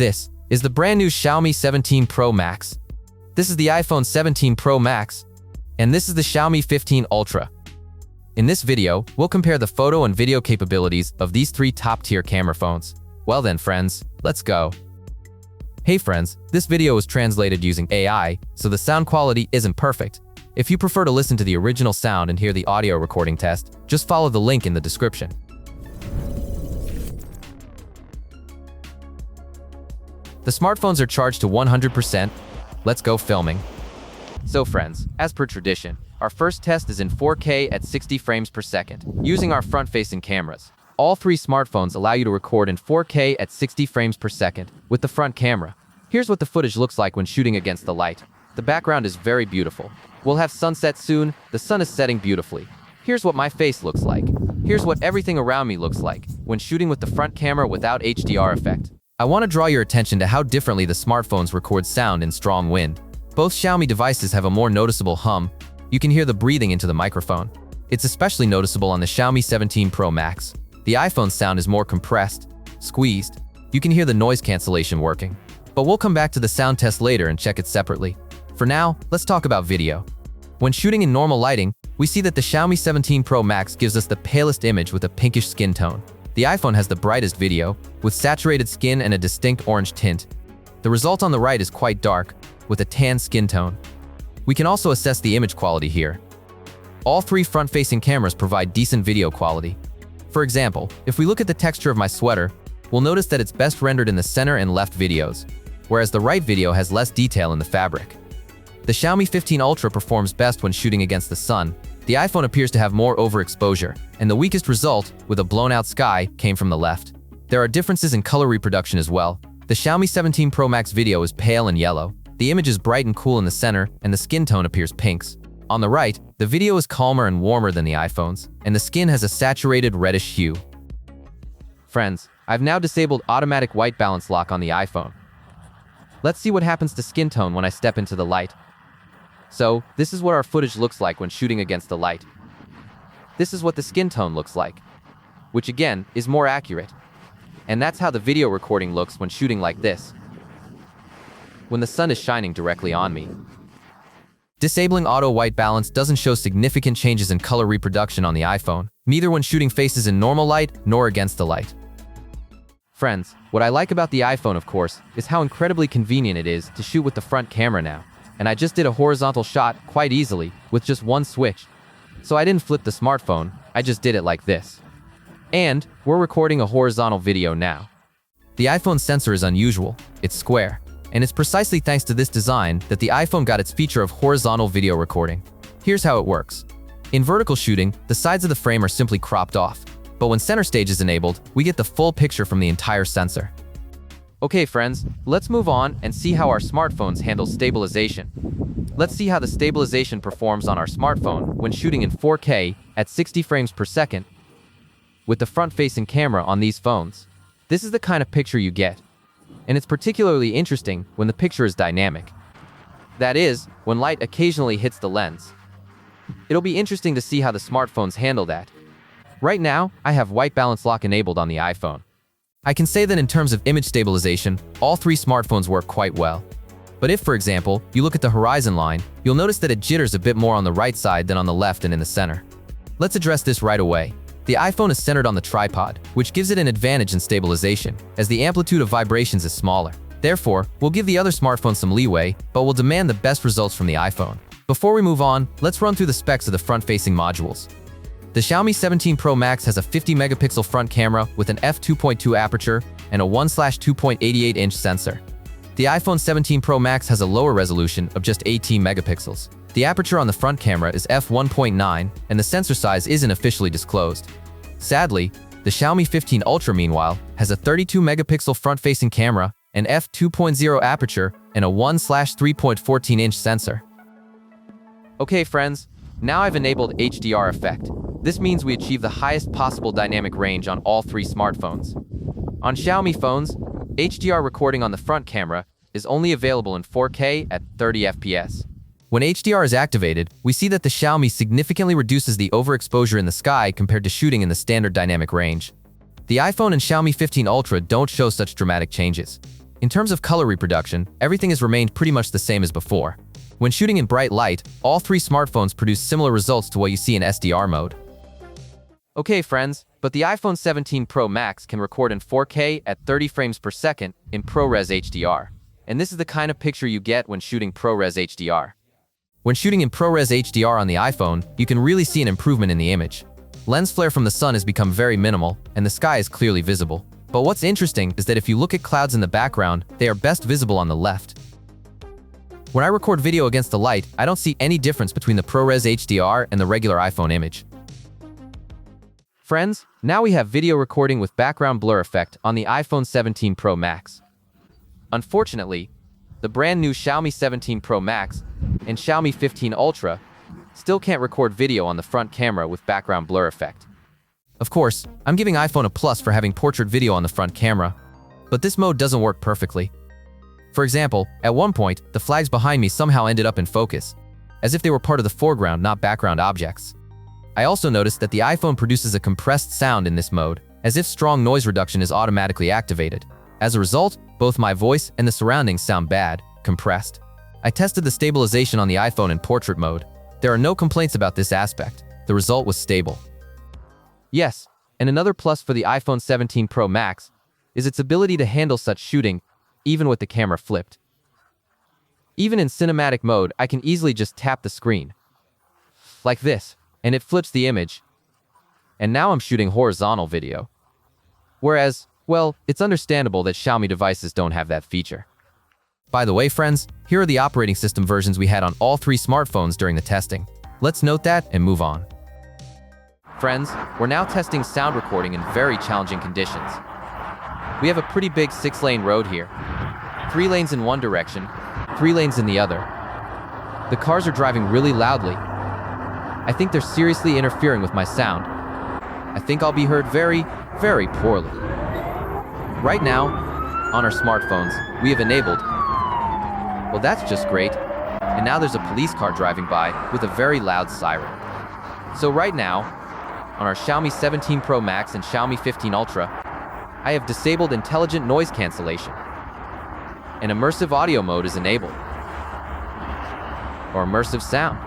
This is the brand new Xiaomi 17 Pro Max. This is the iPhone 17 Pro Max, and this is the Xiaomi 15 Ultra. In this video, we'll compare the photo and video capabilities of these three top-tier camera phones. Well then, friends, let's go. Hey friends, this video is translated using AI, so the sound quality isn't perfect. If you prefer to listen to the original sound and hear the audio recording test, just follow the link in the description. The smartphones are charged to 100%. Let's go filming. So friends, as per tradition, our first test is in 4K at 60 frames per second, using our front-facing cameras. All three smartphones allow you to record in 4K at 60 frames per second with the front camera. Here's what the footage looks like when shooting against the light. The background is very beautiful. We'll have sunset soon. The sun is setting beautifully. Here's what my face looks like. Here's what everything around me looks like when shooting with the front camera without HDR effect. I want to draw your attention to how differently the smartphones record sound in strong wind. Both Xiaomi devices have a more noticeable hum. You can hear the breathing into the microphone. It's especially noticeable on the Xiaomi 17 Pro Max. The iPhone's sound is more compressed, squeezed. You can hear the noise cancellation working. But we'll come back to the sound test later and check it separately. For now, let's talk about video. When shooting in normal lighting, we see that the Xiaomi 17 Pro Max gives us the palest image with a pinkish skin tone. The iPhone has the brightest video, with saturated skin and a distinct orange tint. The result on the right is quite dark, with a tan skin tone. We can also assess the image quality here. All three front-facing cameras provide decent video quality. For example, if we look at the texture of my sweater, we'll notice that it's best rendered in the center and left videos, whereas the right video has less detail in the fabric. The Xiaomi 15 Ultra performs best when shooting against the sun. The iPhone appears to have more overexposure, and the weakest result, with a blown-out sky, came from the left. There are differences in color reproduction as well. The Xiaomi 17 Pro Max video is pale and yellow. The image is bright and cool in the center, and the skin tone appears pinks. On the right, the video is calmer and warmer than the iPhone's, and the skin has a saturated reddish hue. Friends, I've now disabled automatic white balance lock on the iPhone. Let's see what happens to skin tone when I step into the light. So, this is what our footage looks like when shooting against the light. This is what the skin tone looks like, which again, is more accurate. And that's how the video recording looks when shooting like this, when the sun is shining directly on me. Disabling auto white balance doesn't show significant changes in color reproduction on the iPhone, neither when shooting faces in normal light nor against the light. Friends, what I like about the iPhone, of course, is how incredibly convenient it is to shoot with the front camera now. And I just did a horizontal shot quite easily with just one switch. So I didn't flip the smartphone, I just did it like this. And we're recording a horizontal video now. The iPhone sensor is unusual, it's square, and it's precisely thanks to this design that the iPhone got its feature of horizontal video recording. Here's how it works. In vertical shooting, the sides of the frame are simply cropped off, but when center stage is enabled, we get the full picture from the entire sensor. Okay friends, let's move on and see how our smartphones handle stabilization. Let's see how the stabilization performs on our smartphone when shooting in 4K at 60 frames per second with the front-facing camera on these phones. This is the kind of picture you get, and it's particularly interesting when the picture is dynamic. That is, when light occasionally hits the lens. It'll be interesting to see how the smartphones handle that. Right now, I have white balance lock enabled on the iPhone. I can say that in terms of image stabilization, all three smartphones work quite well. But if, for example, you look at the horizon line, you'll notice that it jitters a bit more on the right side than on the left and in the center. Let's address this right away. The iPhone is centered on the tripod, which gives it an advantage in stabilization, as the amplitude of vibrations is smaller. Therefore, we'll give the other smartphones some leeway, but we'll demand the best results from the iPhone. Before we move on, let's run through the specs of the front-facing modules. The Xiaomi 17 Pro Max has a 50-megapixel front camera with an f2.2 aperture and a 1/2.88-inch sensor. The iPhone 17 Pro Max has a lower resolution of just 18 megapixels. The aperture on the front camera is f1.9, and the sensor size isn't officially disclosed. Sadly, the Xiaomi 15 Ultra, meanwhile, has a 32-megapixel front-facing camera, an f2.0 aperture, and a 1/3.14-inch sensor. Okay friends, now I've enabled HDR effect. This means we achieve the highest possible dynamic range on all three smartphones. On Xiaomi phones, HDR recording on the front camera is only available in 4K at 30 FPS. When HDR is activated, we see that the Xiaomi significantly reduces the overexposure in the sky compared to shooting in the standard dynamic range. The iPhone and Xiaomi 15 Ultra don't show such dramatic changes. In terms of color reproduction, everything has remained pretty much the same as before. When shooting in bright light, all three smartphones produce similar results to what you see in SDR mode. Okay friends, but the iPhone 17 Pro Max can record in 4K at 30 frames per second in ProRes HDR. And this is the kind of picture you get when shooting ProRes HDR. When shooting in ProRes HDR on the iPhone, you can really see an improvement in the image. Lens flare from the sun has become very minimal, and the sky is clearly visible. But what's interesting is that if you look at clouds in the background, they are best visible on the left. When I record video against the light, I don't see any difference between the ProRes HDR and the regular iPhone image. Friends, now we have video recording with background blur effect on the iPhone 17 Pro Max. Unfortunately, the brand new Xiaomi 17 Pro Max and Xiaomi 15 Ultra still can't record video on the front camera with background blur effect. Of course, I'm giving iPhone a plus for having portrait video on the front camera, but this mode doesn't work perfectly. For example, at one point, the flags behind me somehow ended up in focus, as if they were part of the foreground, not background objects. I also noticed that the iPhone produces a compressed sound in this mode, as if strong noise reduction is automatically activated. As a result, both my voice and the surroundings sound bad, compressed. I tested the stabilization on the iPhone in portrait mode. There are no complaints about this aspect. The result was stable. Yes, and another plus for the iPhone 17 Pro Max is its ability to handle such shooting, even with the camera flipped. Even in cinematic mode, I can easily just tap the screen, like this, and it flips the image. And now I'm shooting horizontal video. Whereas, well, it's understandable that Xiaomi devices don't have that feature. By the way, friends, here are the operating system versions we had on all three smartphones during the testing. Let's note that and move on. Friends, we're now testing sound recording in very challenging conditions. We have a pretty big 6-lane road here. 3 lanes in one direction, 3 lanes in the other. The cars are driving really loudly. I think they're seriously interfering with my sound. I think I'll be heard very, very poorly. Right now, on our smartphones, we have enabled. Well, that's just great. And now there's a police car driving by with a very loud siren. So right now, on our Xiaomi 17 Pro Max and Xiaomi 15 Ultra, I have disabled intelligent noise cancellation. And immersive audio mode is enabled. Or immersive sound.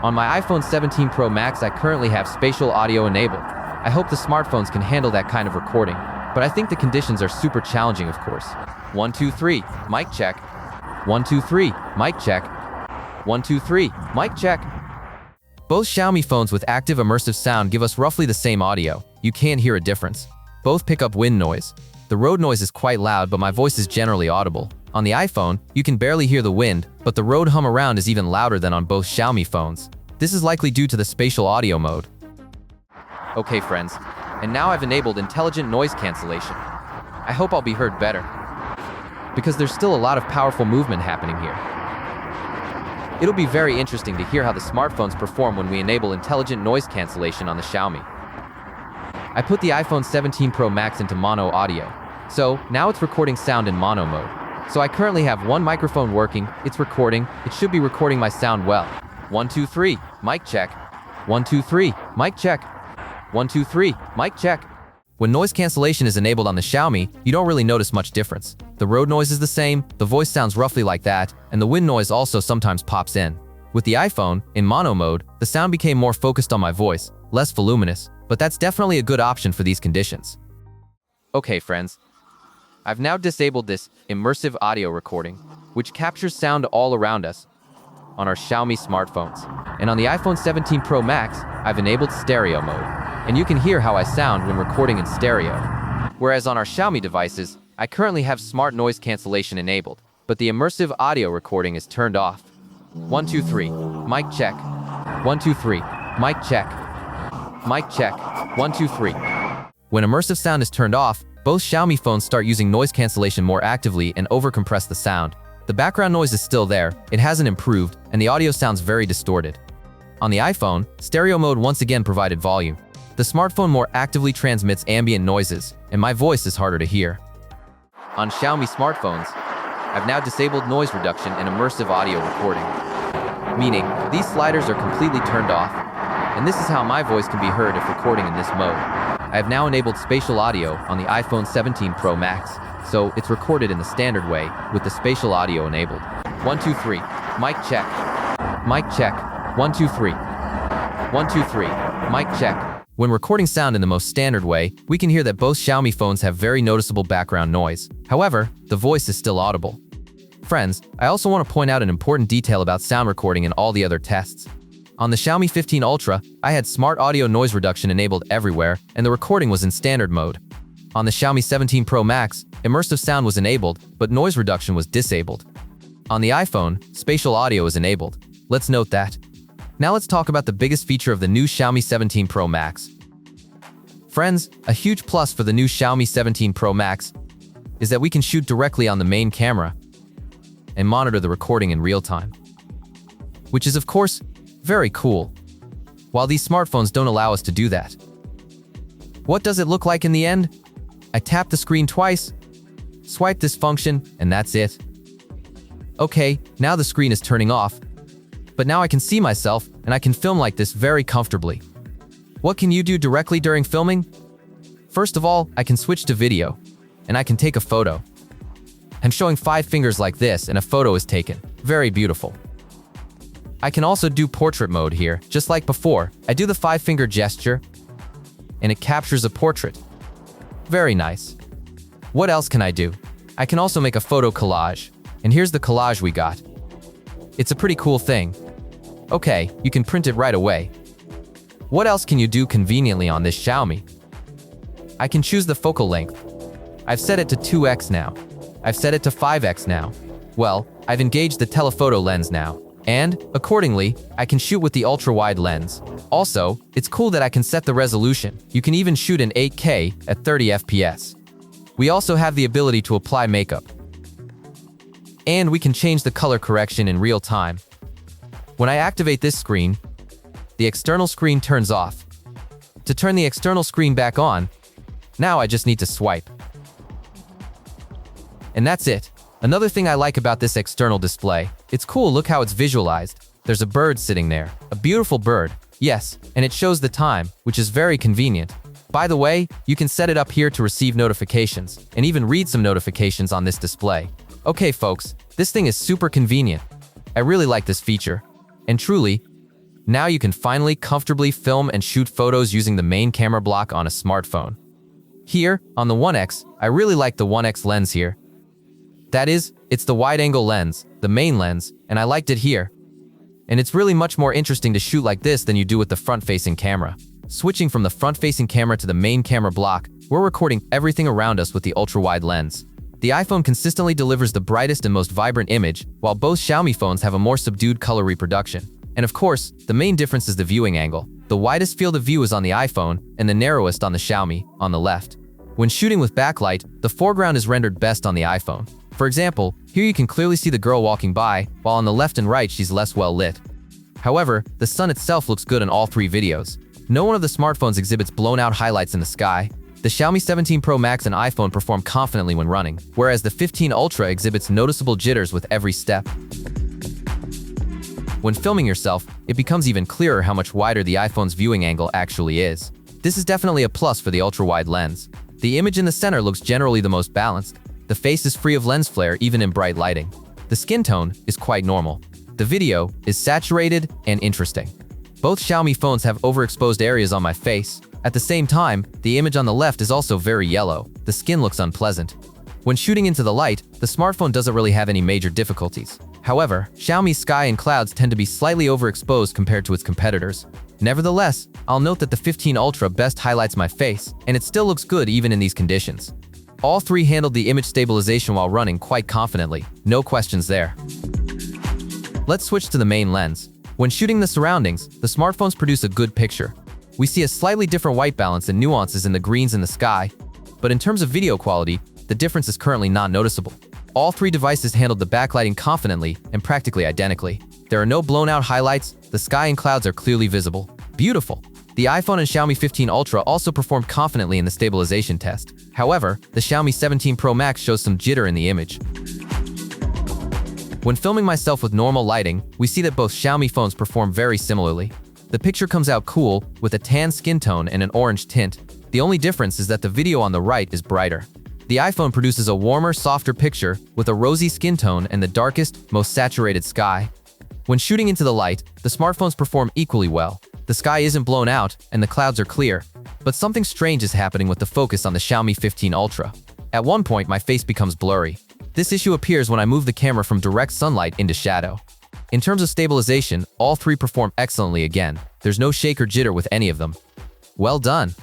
On my iPhone 17 Pro Max, I currently have spatial audio enabled. I hope the smartphones can handle that kind of recording, but I think the conditions are super challenging, of course. 1, 2, 3, mic check. 1, 2, 3, mic check. 1, 2, 3, mic check. Both Xiaomi phones with active immersive sound give us roughly the same audio. You can't hear a difference. Both pick up wind noise. The road noise is quite loud, but my voice is generally audible. On the iPhone, you can barely hear the wind, but the road hum around is even louder than on both Xiaomi phones. This is likely due to the spatial audio mode. Okay friends, and now I've enabled intelligent noise cancellation. I hope I'll be heard better, because there's still a lot of powerful movement happening here. It'll be very interesting to hear how the smartphones perform when we enable intelligent noise cancellation on the Xiaomi. I put the iPhone 17 Pro Max into mono audio, so now it's recording sound in mono mode. So I currently have one microphone working, it's recording, it should be recording my sound well. 1, 2, 3, mic check. 1, 2, 3, mic check. 1, 2, 3, mic check. When noise cancellation is enabled on the Xiaomi, you don't really notice much difference. The road noise is the same, the voice sounds roughly like that, and the wind noise also sometimes pops in. With the iPhone, in mono mode, the sound became more focused on my voice, less voluminous, but that's definitely a good option for these conditions. Okay friends, I've now disabled this immersive audio recording, which captures sound all around us on our Xiaomi smartphones. And on the iPhone 17 Pro Max, I've enabled stereo mode, and you can hear how I sound when recording in stereo. Whereas on our Xiaomi devices, I currently have smart noise cancellation enabled, but the immersive audio recording is turned off. 1, 2, 3, mic check. 1, 2, 3, mic check. Mic check. 1, 2, 3. When immersive sound is turned off, both Xiaomi phones start using noise cancellation more actively and overcompress the sound. The background noise is still there, it hasn't improved, and the audio sounds very distorted. On the iPhone, stereo mode once again provided volume. The smartphone more actively transmits ambient noises, and my voice is harder to hear. On Xiaomi smartphones, I've now disabled noise reduction and immersive audio recording, meaning these sliders are completely turned off, and this is how my voice can be heard if recording in this mode. I have now enabled spatial audio on the iPhone 17 Pro Max. so it's recorded in the standard way with the spatial audio enabled. 1 2 3. Mic check. Mic check. 1 2 3. 1 2 3. Mic check. When recording sound in the most standard way, we can hear that both Xiaomi phones have very noticeable background noise. However, the voice is still audible. Friends, I also want to point out an important detail about sound recording in all the other tests. On the Xiaomi 15 Ultra, I had smart audio noise reduction enabled everywhere, and the recording was in standard mode. On the Xiaomi 17 Pro Max, immersive sound was enabled, but noise reduction was disabled. On the iPhone, spatial audio is enabled. Let's note that. Now let's talk about the biggest feature of the new Xiaomi 17 Pro Max. Friends, a huge plus for the new Xiaomi 17 Pro Max is that we can shoot directly on the main camera and monitor the recording in real time, which is of course very cool, while these smartphones don't allow us to do that. What does it look like in the end? I tap the screen twice, swipe this function, and that's it. Okay, now the screen is turning off, but now I can see myself and I can film like this very comfortably. What can you do directly during filming? First of all, I can switch to video, and I can take a photo. I'm showing 5 fingers like this and a photo is taken. Very beautiful. I can also do portrait mode here, just like before. I do the 5-finger gesture, and it captures a portrait. Very nice. What else can I do? I can also make a photo collage, and here's the collage we got. It's a pretty cool thing. Okay, you can print it right away. What else can you do conveniently on this Xiaomi? I can choose the focal length. I've set it to 2x now. I've set it to 5x now. Well, I've engaged the telephoto lens now. And, accordingly, I can shoot with the ultra-wide lens. Also, it's cool that I can set the resolution. You can even shoot in 8K at 30 FPS. We also have the ability to apply makeup. And we can change the color correction in real time. When I activate this screen, the external screen turns off. To turn the external screen back on, now I just need to swipe. And that's it. Another thing I like about this external display, it's cool, look how it's visualized. There's a bird sitting there, a beautiful bird. Yes, and it shows the time, which is very convenient. By the way, you can set it up here to receive notifications, and even read some notifications on this display. Okay folks, this thing is super convenient. I really like this feature. And truly, now you can finally comfortably film and shoot photos using the main camera block on a smartphone. Here, on the 1X, I really like the 1X lens here. That is, it's the wide-angle lens, the main lens, and I liked it here. And it's really much more interesting to shoot like this than you do with the front-facing camera. Switching from the front-facing camera to the main camera block, we're recording everything around us with the ultra-wide lens. The iPhone consistently delivers the brightest and most vibrant image, while both Xiaomi phones have a more subdued color reproduction. And of course, the main difference is the viewing angle. The widest field of view is on the iPhone, and the narrowest on the Xiaomi, on the left. When shooting with backlight, the foreground is rendered best on the iPhone. For example, here you can clearly see the girl walking by, while on the left and right she's less well lit. However, the sun itself looks good in all 3 videos. No one of the smartphones exhibits blown-out highlights in the sky. The Xiaomi 17 Pro Max and iPhone perform confidently when running, whereas the 15 Ultra exhibits noticeable jitters with every step. When filming yourself, it becomes even clearer how much wider the iPhone's viewing angle actually is. This is definitely a plus for the ultra-wide lens. The image in the center looks generally the most balanced. The face is free of lens flare even in bright lighting. The skin tone is quite normal. The video is saturated and interesting. Both Xiaomi phones have overexposed areas on my face. At the same time, the image on the left is also very yellow. The skin looks unpleasant. When shooting into the light, the smartphone doesn't really have any major difficulties. However, Xiaomi's sky and clouds tend to be slightly overexposed compared to its competitors. Nevertheless, I'll note that the 15 Ultra best highlights my face, and it still looks good even in these conditions. All 3 handled the image stabilization while running quite confidently. No questions there. Let's switch to the main lens. When shooting the surroundings, the smartphones produce a good picture. We see a slightly different white balance and nuances in the greens in the sky, but in terms of video quality, the difference is currently not noticeable. All 3 devices handled the backlighting confidently and practically identically. There are no blown-out highlights, the sky and clouds are clearly visible. Beautiful! The iPhone and Xiaomi 15 Ultra also performed confidently in the stabilization test. However, the Xiaomi 17 Pro Max shows some jitter in the image. When filming myself with normal lighting, we see that both Xiaomi phones perform very similarly. The picture comes out cool, with a tan skin tone and an orange tint. The only difference is that the video on the right is brighter. the iPhone produces a warmer, softer picture with a rosy skin tone and the darkest, most saturated sky. When shooting into the light, the smartphones perform equally well. The sky isn't blown out and the clouds are clear, but something strange is happening with the focus on the Xiaomi 15 Ultra. At one point, my face becomes blurry. This issue appears when I move the camera from direct sunlight into shadow. In terms of stabilization, all three perform excellently again. There's no shake or jitter with any of them. Well done!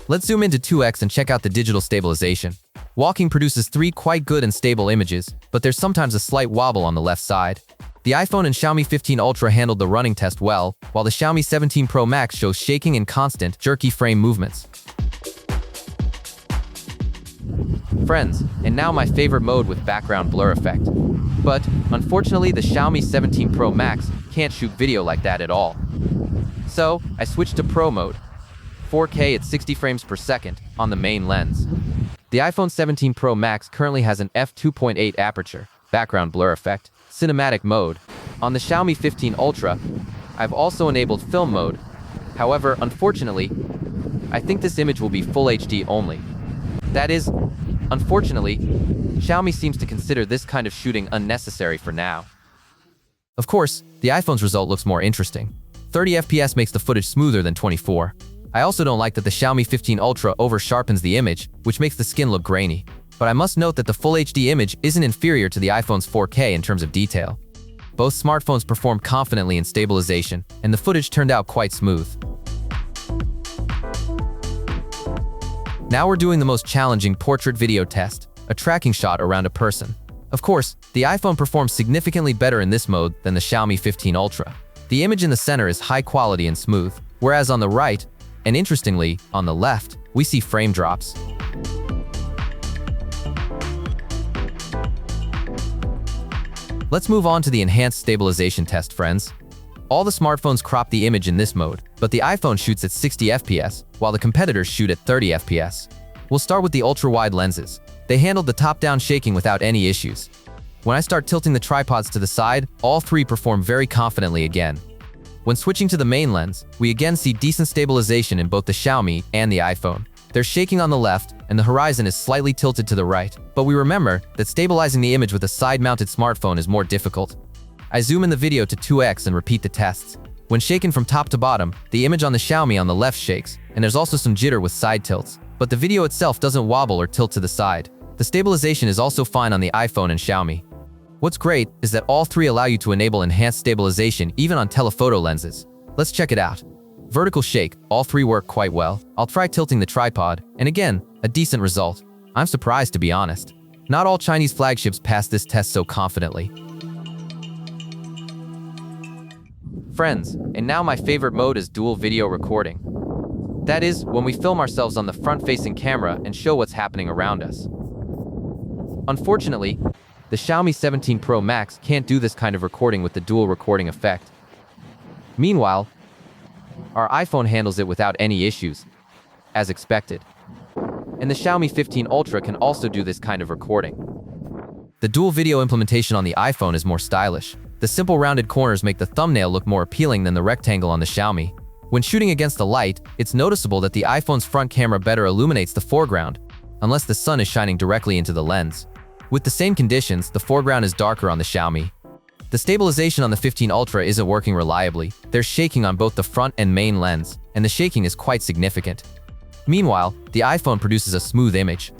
Let's zoom into 2x and check out the digital stabilization. Walking produces 3 quite good and stable images, but there's sometimes a slight wobble on the left side. The iPhone and Xiaomi 15 Ultra handled the running test well, while the Xiaomi 17 Pro Max shows shaking and constant, jerky frame movements. Friends, and now my favorite mode with background blur effect. But, unfortunately, the Xiaomi 17 Pro Max can't shoot video like that at all. So, I switched to Pro mode, 4K at 60 frames per second, on the main lens. The iPhone 17 Pro Max currently has an f2.8 aperture, background blur effect, cinematic mode. On the Xiaomi 15 Ultra, I've also enabled film mode. However, unfortunately, I think this image will be Full HD only. That is, unfortunately, Xiaomi seems to consider this kind of shooting unnecessary for now. Of course, the iPhone's result looks more interesting. 30 FPS makes the footage smoother than 24. I also don't like that the Xiaomi 15 Ultra over-sharpens the image, which makes the skin look grainy. But I must note that the Full HD image isn't inferior to the iPhone's 4K in terms of detail. Both smartphones performed confidently in stabilization, and the footage turned out quite smooth. Now we're doing the most challenging portrait video test, a tracking shot around a person. Of course, the iPhone performs significantly better in this mode than the Xiaomi 15 Ultra. The image in the center is high quality and smooth, whereas on the right, and interestingly, on the left, we see frame drops. Let's move on to the enhanced stabilization test, friends. All the smartphones crop the image in this mode, but the iPhone shoots at 60 FPS, while the competitors shoot at 30 FPS. We'll start with the ultra-wide lenses. They handled the top-down shaking without any issues. When I start tilting the tripods to the side, all three perform very confidently again. When switching to the main lens, we again see decent stabilization in both the Xiaomi and the iPhone. There's shaking on the left, and the horizon is slightly tilted to the right, but we remember that stabilizing the image with a side-mounted smartphone is more difficult. I zoom in the video to 2x and repeat the tests. When shaken from top to bottom, the image on the Xiaomi on the left shakes, and there's also some jitter with side tilts, but the video itself doesn't wobble or tilt to the side. The stabilization is also fine on the iPhone and Xiaomi. What's great is that all three allow you to enable enhanced stabilization even on telephoto lenses. Let's check it out. Vertical shake, all three work quite well. I'll try tilting the tripod, and again, a decent result. I'm surprised, to be honest. Not all Chinese flagships pass this test so confidently. Friends, and now my favorite mode is dual video recording. That is, when we film ourselves on the front-facing camera and show what's happening around us. Unfortunately, the Xiaomi 17 Pro Max can't do this kind of recording with the dual recording effect. Meanwhile, our iPhone handles it without any issues, as expected. And the Xiaomi 15 Ultra can also do this kind of recording. The dual video implementation on the iPhone is more stylish. The simple rounded corners make the thumbnail look more appealing than the rectangle on the Xiaomi. When shooting against the light, it's noticeable that the iPhone's front camera better illuminates the foreground, unless the sun is shining directly into the lens. With the same conditions, the foreground is darker on the Xiaomi. The stabilization on the 15 Ultra isn't working reliably. There's shaking on both the front and main lens, and the shaking is quite significant. Meanwhile, the iPhone produces a smooth image.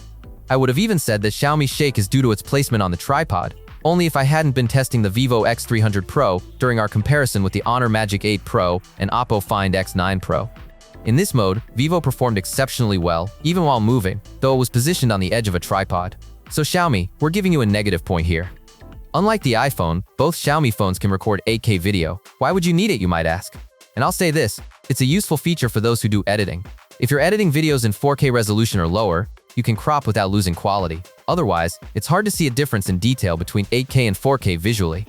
I would have even said that Xiaomi's shake is due to its placement on the tripod, only if I hadn't been testing the Vivo X300 Pro during our comparison with the Honor Magic 8 Pro and Oppo Find X9 Pro. In this mode, Vivo performed exceptionally well, even while moving, though it was positioned on the edge of a tripod. So Xiaomi, we're giving you a negative point here. Unlike the iPhone, both Xiaomi phones can record 8K video. Why would you need it, you might ask? And I'll say this, it's a useful feature for those who do editing. If you're editing videos in 4K resolution or lower, you can crop without losing quality. Otherwise, it's hard to see a difference in detail between 8K and 4K visually.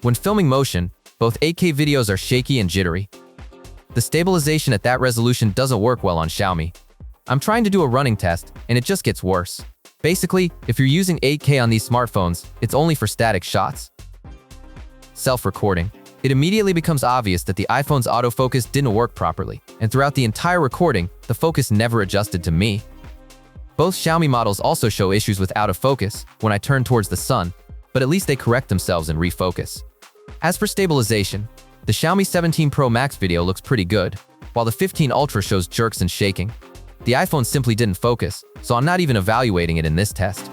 When filming motion, both 8K videos are shaky and jittery. The stabilization at that resolution doesn't work well on Xiaomi. I'm trying to do a running test, and it just gets worse. Basically, if you're using 8K on these smartphones, it's only for static shots. Self-recording. It immediately becomes obvious that the iPhone's autofocus didn't work properly, and throughout the entire recording, the focus never adjusted to me. Both Xiaomi models also show issues with out of focus when I turn towards the sun, but at least they correct themselves and refocus. As for stabilization, the Xiaomi 17 Pro Max video looks pretty good, while the 15 Ultra shows jerks and shaking. The iPhone simply didn't focus, so I'm not even evaluating it in this test.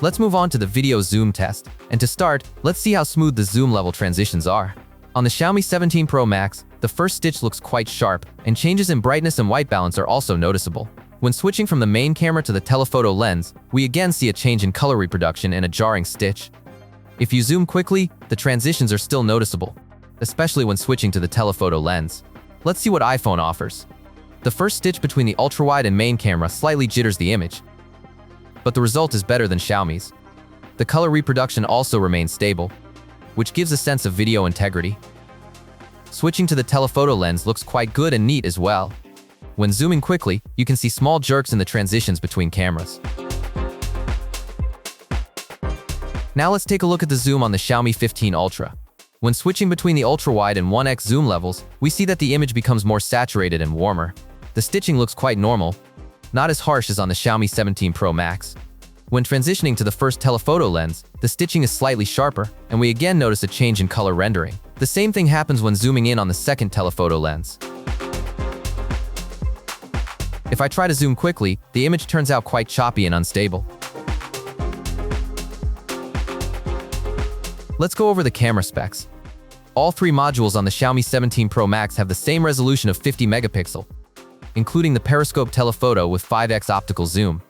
Let's move on to the video zoom test, and to start, let's see how smooth the zoom level transitions are. On the Xiaomi 17 Pro Max, the first stitch looks quite sharp, and changes in brightness and white balance are also noticeable. When switching from the main camera to the telephoto lens, we again see a change in color reproduction and a jarring stitch. If you zoom quickly, the transitions are still noticeable, especially when switching to the telephoto lens. Let's see what iPhone offers. The first stitch between the ultra-wide and main camera slightly jitters the image, but the result is better than Xiaomi's. The color reproduction also remains stable, which gives a sense of video integrity. Switching to the telephoto lens looks quite good and neat as well. When zooming quickly, you can see small jerks in the transitions between cameras. Now let's take a look at the zoom on the Xiaomi 15 Ultra. When switching between the ultra-wide and 1x zoom levels, we see that the image becomes more saturated and warmer. The stitching looks quite normal, not as harsh as on the Xiaomi 17 Pro Max. When transitioning to the first telephoto lens, the stitching is slightly sharper, and we again notice a change in color rendering. The same thing happens when zooming in on the second telephoto lens. If I try to zoom quickly, the image turns out quite choppy and unstable. Let's go over the camera specs. All three modules on the Xiaomi 17 Pro Max have the same resolution of 50 megapixel, including the periscope telephoto with 5x optical zoom.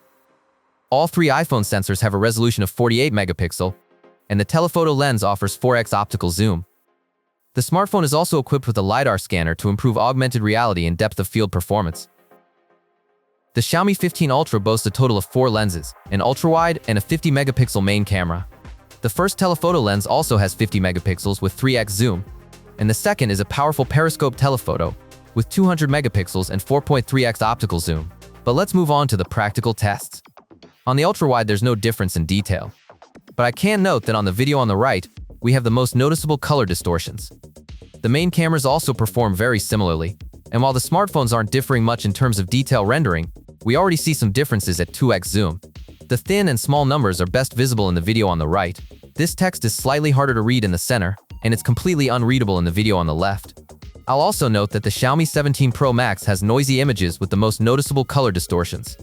All three iPhone sensors have a resolution of 48 megapixel, and the telephoto lens offers 4x optical zoom. The smartphone is also equipped with a LiDAR scanner to improve augmented reality and depth of field performance. The Xiaomi 15 Ultra boasts a total of 4 lenses, an ultra-wide and a 50 megapixel main camera. The first telephoto lens also has 50 megapixels with 3x zoom, and the second is a powerful periscope telephoto with 200 megapixels and 4.3x optical zoom. But let's move on to the practical tests. On the ultra-wide, there's no difference in detail, but I can note that on the video on the right, we have the most noticeable color distortions. The main cameras also perform very similarly, and while the smartphones aren't differing much in terms of detail rendering, we already see some differences at 2x zoom. The thin and small numbers are best visible in the video on the right. This text is slightly harder to read in the center, and it's completely unreadable in the video on the left. I'll also note that the Xiaomi 17 Pro Max has noisy images with the most noticeable color distortions.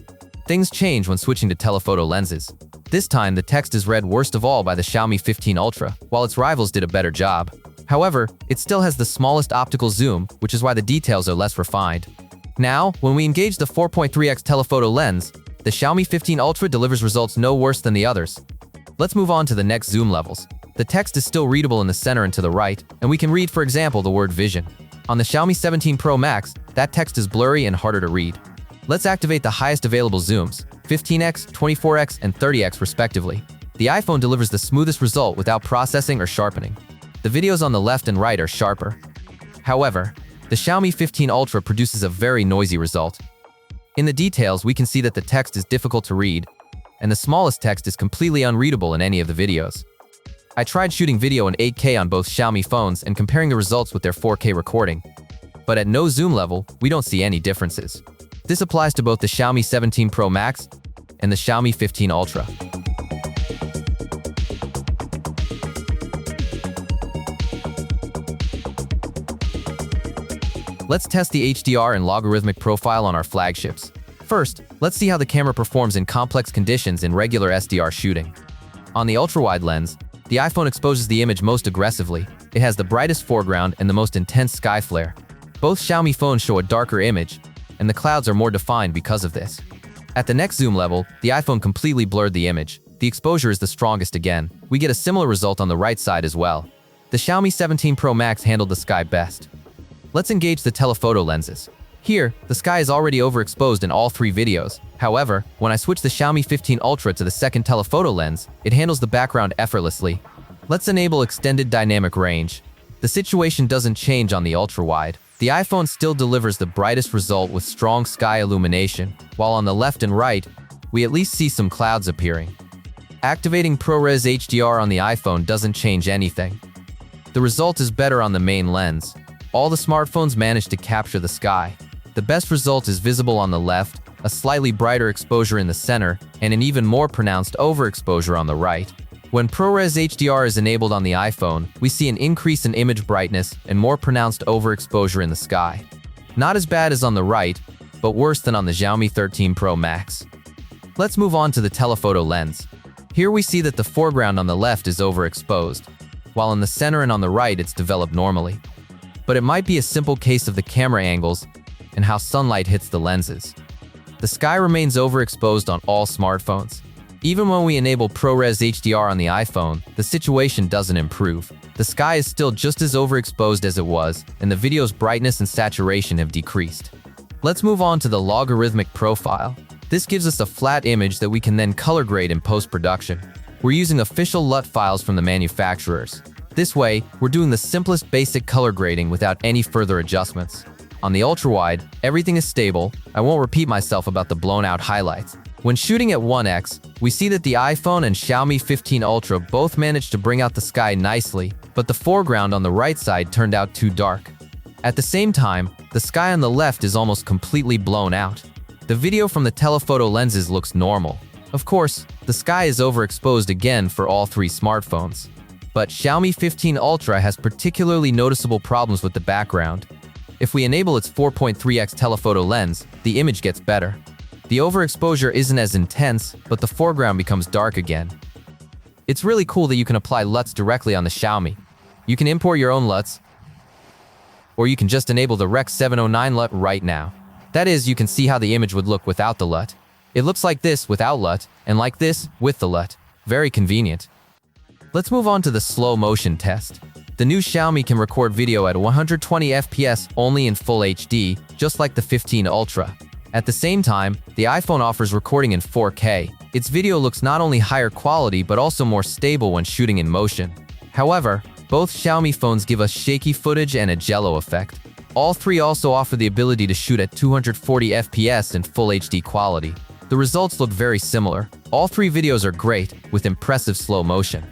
Things change when switching to telephoto lenses. This time, the text is read worst of all by the Xiaomi 15 Ultra, while its rivals did a better job. However, it still has the smallest optical zoom, which is why the details are less refined. Now, when we engage the 4.3x telephoto lens, the Xiaomi 15 Ultra delivers results no worse than the others. Let's move on to the next zoom levels. The text is still readable in the center and to the right, and we can read, for example, the word vision. On the Xiaomi 17 Pro Max, that text is blurry and harder to read. Let's activate the highest available zooms, 15x, 24x, and 30x respectively. The iPhone delivers the smoothest result without processing or sharpening. The videos on the left and right are sharper. However, the Xiaomi 15 Ultra produces a very noisy result. In the details, we can see that the text is difficult to read, and the smallest text is completely unreadable in any of the videos. I tried shooting video in 8K on both Xiaomi phones and comparing the results with their 4K recording, but at no zoom level, we don't see any differences. This applies to both the Xiaomi 17 Pro Max and the Xiaomi 15 Ultra. Let's test the HDR and logarithmic profile on our flagships. First, let's see how the camera performs in complex conditions in regular SDR shooting. On the ultra-wide lens, the iPhone exposes the image most aggressively. It has the brightest foreground and the most intense sky flare. Both Xiaomi phones show a darker image, and the clouds are more defined because of this. At the next zoom level, the iPhone completely blurred the image. The exposure is the strongest again. We get a similar result on the right side as well. The Xiaomi 17 Pro Max handled the sky best. Let's engage the telephoto lenses. Here, the sky is already overexposed in all three videos. However, when I switch the Xiaomi 15 Ultra to the second telephoto lens, it handles the background effortlessly. Let's enable extended dynamic range. The situation doesn't change on the ultra-wide. The iPhone still delivers the brightest result with strong sky illumination, while on the left and right, we at least see some clouds appearing. Activating ProRes HDR on the iPhone doesn't change anything. The result is better on the main lens. All the smartphones manage to capture the sky. The best result is visible on the left, a slightly brighter exposure in the center, and an even more pronounced overexposure on the right. When ProRes HDR is enabled on the iPhone, we see an increase in image brightness and more pronounced overexposure in the sky. Not as bad as on the right, but worse than on the Xiaomi 13 Pro Max. Let's move on to the telephoto lens. Here we see that the foreground on the left is overexposed, while in the center and on the right it's developed normally. But it might be a simple case of the camera angles and how sunlight hits the lenses. The sky remains overexposed on all smartphones. Even when we enable ProRes HDR on the iPhone, the situation doesn't improve. The sky is still just as overexposed as it was, and the video's brightness and saturation have decreased. Let's move on to the logarithmic profile. This gives us a flat image that we can then color grade in post-production. We're using official LUT files from the manufacturers. This way, we're doing the simplest basic color grading without any further adjustments. On the ultra-wide, everything is stable. I won't repeat myself about the blown-out highlights. When shooting at 1x, we see that the iPhone and Xiaomi 15 Ultra both managed to bring out the sky nicely, but the foreground on the right side turned out too dark. At the same time, the sky on the left is almost completely blown out. The video from the telephoto lenses looks normal. Of course, the sky is overexposed again for all three smartphones. But Xiaomi 15 Ultra has particularly noticeable problems with the background. If we enable its 4.3x telephoto lens, the image gets better. The overexposure isn't as intense, but the foreground becomes dark again. It's really cool that you can apply LUTs directly on the Xiaomi. You can import your own LUTs, or you can just enable the Rec 709 LUT right now. That is, you can see how the image would look without the LUT. It looks like this without LUT, and like this with the LUT. Very convenient. Let's move on to the slow motion test. The new Xiaomi can record video at 120 FPS only in full HD, just like the 15 Ultra. At the same time, the iPhone offers recording in 4K. Its video looks not only higher quality but also more stable when shooting in motion. However, both Xiaomi phones give us shaky footage and a jello effect. All three also offer the ability to shoot at 240 FPS in full HD quality. The results look very similar. All three videos are great, with impressive slow motion.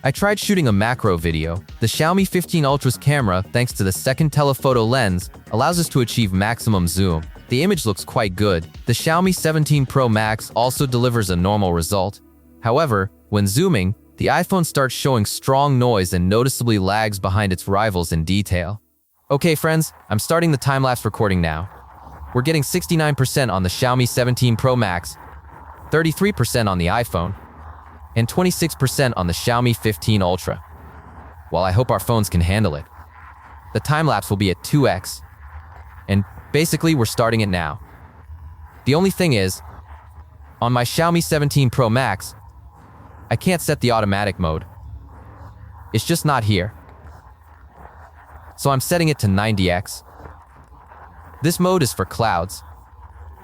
I tried shooting a macro video. The Xiaomi 15 Ultra's camera, thanks to the second telephoto lens, allows us to achieve maximum zoom. The image looks quite good. The Xiaomi 17 Pro Max also delivers a normal result. However, when zooming, the iPhone starts showing strong noise and noticeably lags behind its rivals in detail. Okay friends, I'm starting the time-lapse recording now. We're getting 69% on the Xiaomi 17 Pro Max, 33% on the iPhone, and 26% on the Xiaomi 15 Ultra. Well, I hope our phones can handle it. The time-lapse will be at 2x, and basically we're starting it now. The only thing is, on my Xiaomi 17 Pro Max, I can't set the automatic mode. It's just not here. So I'm setting it to 90x. This mode is for clouds.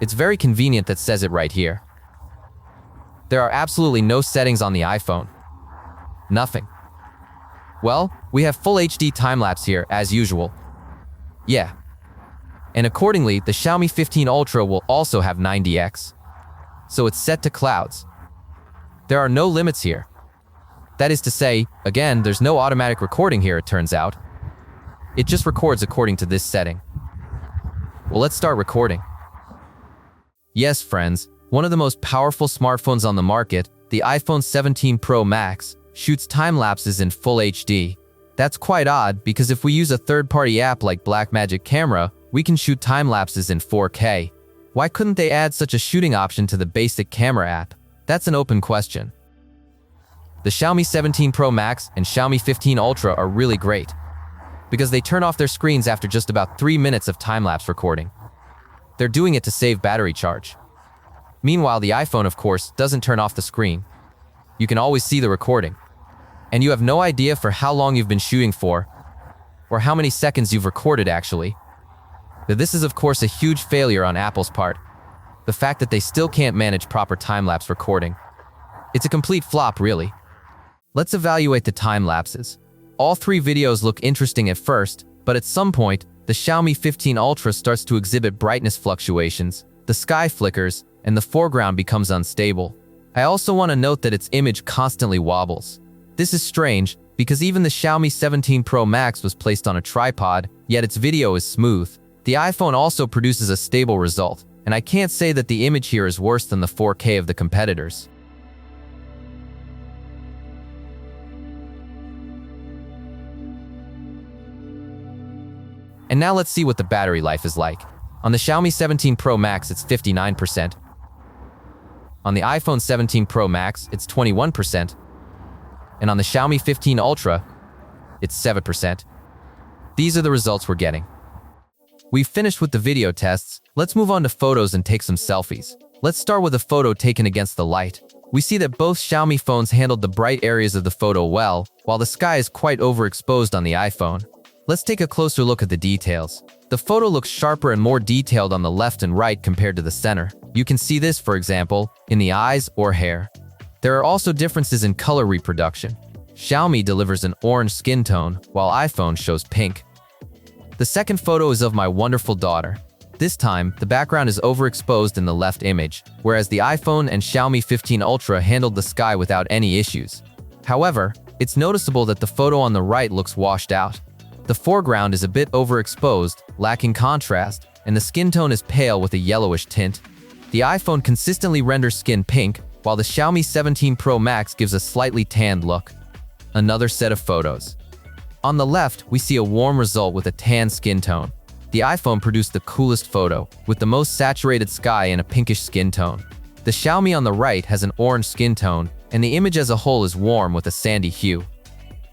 It's very convenient that says it right here. There are absolutely no settings on the iPhone. Nothing. Well, we have full HD time-lapse here, as usual. Yeah. And accordingly, the Xiaomi 15 Ultra will also have 90x. So it's set to clouds. There are no limits here. That is to say, again, there's no automatic recording here, it turns out. It just records according to this setting. Well, let's start recording. Yes, friends, one of the most powerful smartphones on the market, the iPhone 17 Pro Max, shoots time-lapses in full HD. That's quite odd because if we use a third-party app like Blackmagic Camera, we can shoot time-lapses in 4K. Why couldn't they add such a shooting option to the basic camera app? That's an open question. The Xiaomi 17 Pro Max and Xiaomi 15 Ultra are really great because they turn off their screens after just about 3 minutes of time-lapse recording. They're doing it to save battery charge. Meanwhile, the iPhone, of course, doesn't turn off the screen. You can always see the recording. And you have no idea for how long you've been shooting for, or how many seconds you've recorded actually. This is of course a huge failure on Apple's part. The fact that they still can't manage proper time-lapse recording. It's a complete flop, really. Let's evaluate the time-lapses. All three videos look interesting at first, but at some point, the Xiaomi 15 Ultra starts to exhibit brightness fluctuations, the sky flickers, and the foreground becomes unstable. I also want to note that its image constantly wobbles. This is strange, because even the Xiaomi 17 Pro Max was placed on a tripod, yet its video is smooth. The iPhone also produces a stable result, and I can't say that the image here is worse than the 4K of the competitors. And now let's see what the battery life is like. On the Xiaomi 17 Pro Max, it's 59%. On the iPhone 17 Pro Max, it's 21%. And on the Xiaomi 15 Ultra, it's 7%. These are the results we're getting. We've finished with the video tests. Let's move on to photos and take some selfies. Let's start with a photo taken against the light. We see that both Xiaomi phones handled the bright areas of the photo well, while the sky is quite overexposed on the iPhone. Let's take a closer look at the details. The photo looks sharper and more detailed on the left and right compared to the center. You can see this, for example, in the eyes or hair. There are also differences in color reproduction. Xiaomi delivers an orange skin tone, while iPhone shows pink. The second photo is of my wonderful daughter. This time, the background is overexposed in the left image, whereas the iPhone and Xiaomi 15 Ultra handled the sky without any issues. However, it's noticeable that the photo on the right looks washed out. The foreground is a bit overexposed, lacking contrast, and the skin tone is pale with a yellowish tint. The iPhone consistently renders skin pink, while the Xiaomi 17 Pro Max gives a slightly tanned look. Another set of photos. On the left, we see a warm result with a tan skin tone. The iPhone produced the coolest photo, with the most saturated sky and a pinkish skin tone. The Xiaomi on the right has an orange skin tone, and the image as a whole is warm with a sandy hue.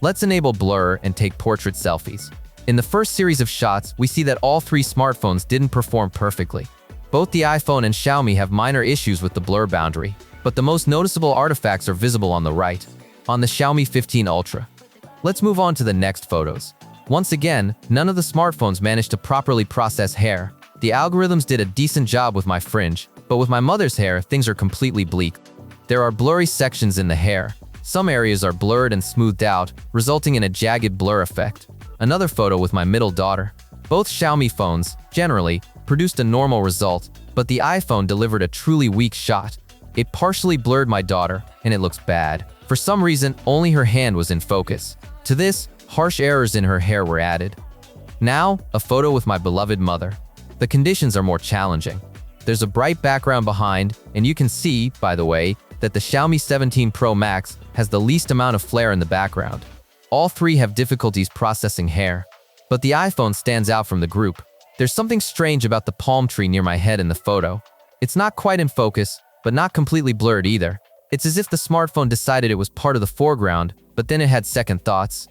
Let's enable blur and take portrait selfies. In the first series of shots, we see that all three smartphones didn't perform perfectly. Both the iPhone and Xiaomi have minor issues with the blur boundary, but the most noticeable artifacts are visible on the right, on the Xiaomi 15 Ultra. Let's move on to the next photos. Once again, none of the smartphones managed to properly process hair. The algorithms did a decent job with my fringe, but with my mother's hair, things are completely bleak. There are blurry sections in the hair. Some areas are blurred and smoothed out, resulting in a jagged blur effect. Another photo with my middle daughter. Both Xiaomi phones, generally, produced a normal result, but the iPhone delivered a truly weak shot. It partially blurred my daughter, and it looks bad. For some reason, only her hand was in focus. To this, harsh errors in her hair were added. Now, a photo with my beloved mother. The conditions are more challenging. There's a bright background behind, and you can see, by the way, that the Xiaomi 17 Pro Max has the least amount of flare in the background. All three have difficulties processing hair, but the iPhone stands out from the group. There's something strange about the palm tree near my head in the photo. It's not quite in focus, but not completely blurred either. It's as if the smartphone decided it was part of the foreground, but then it had second thoughts.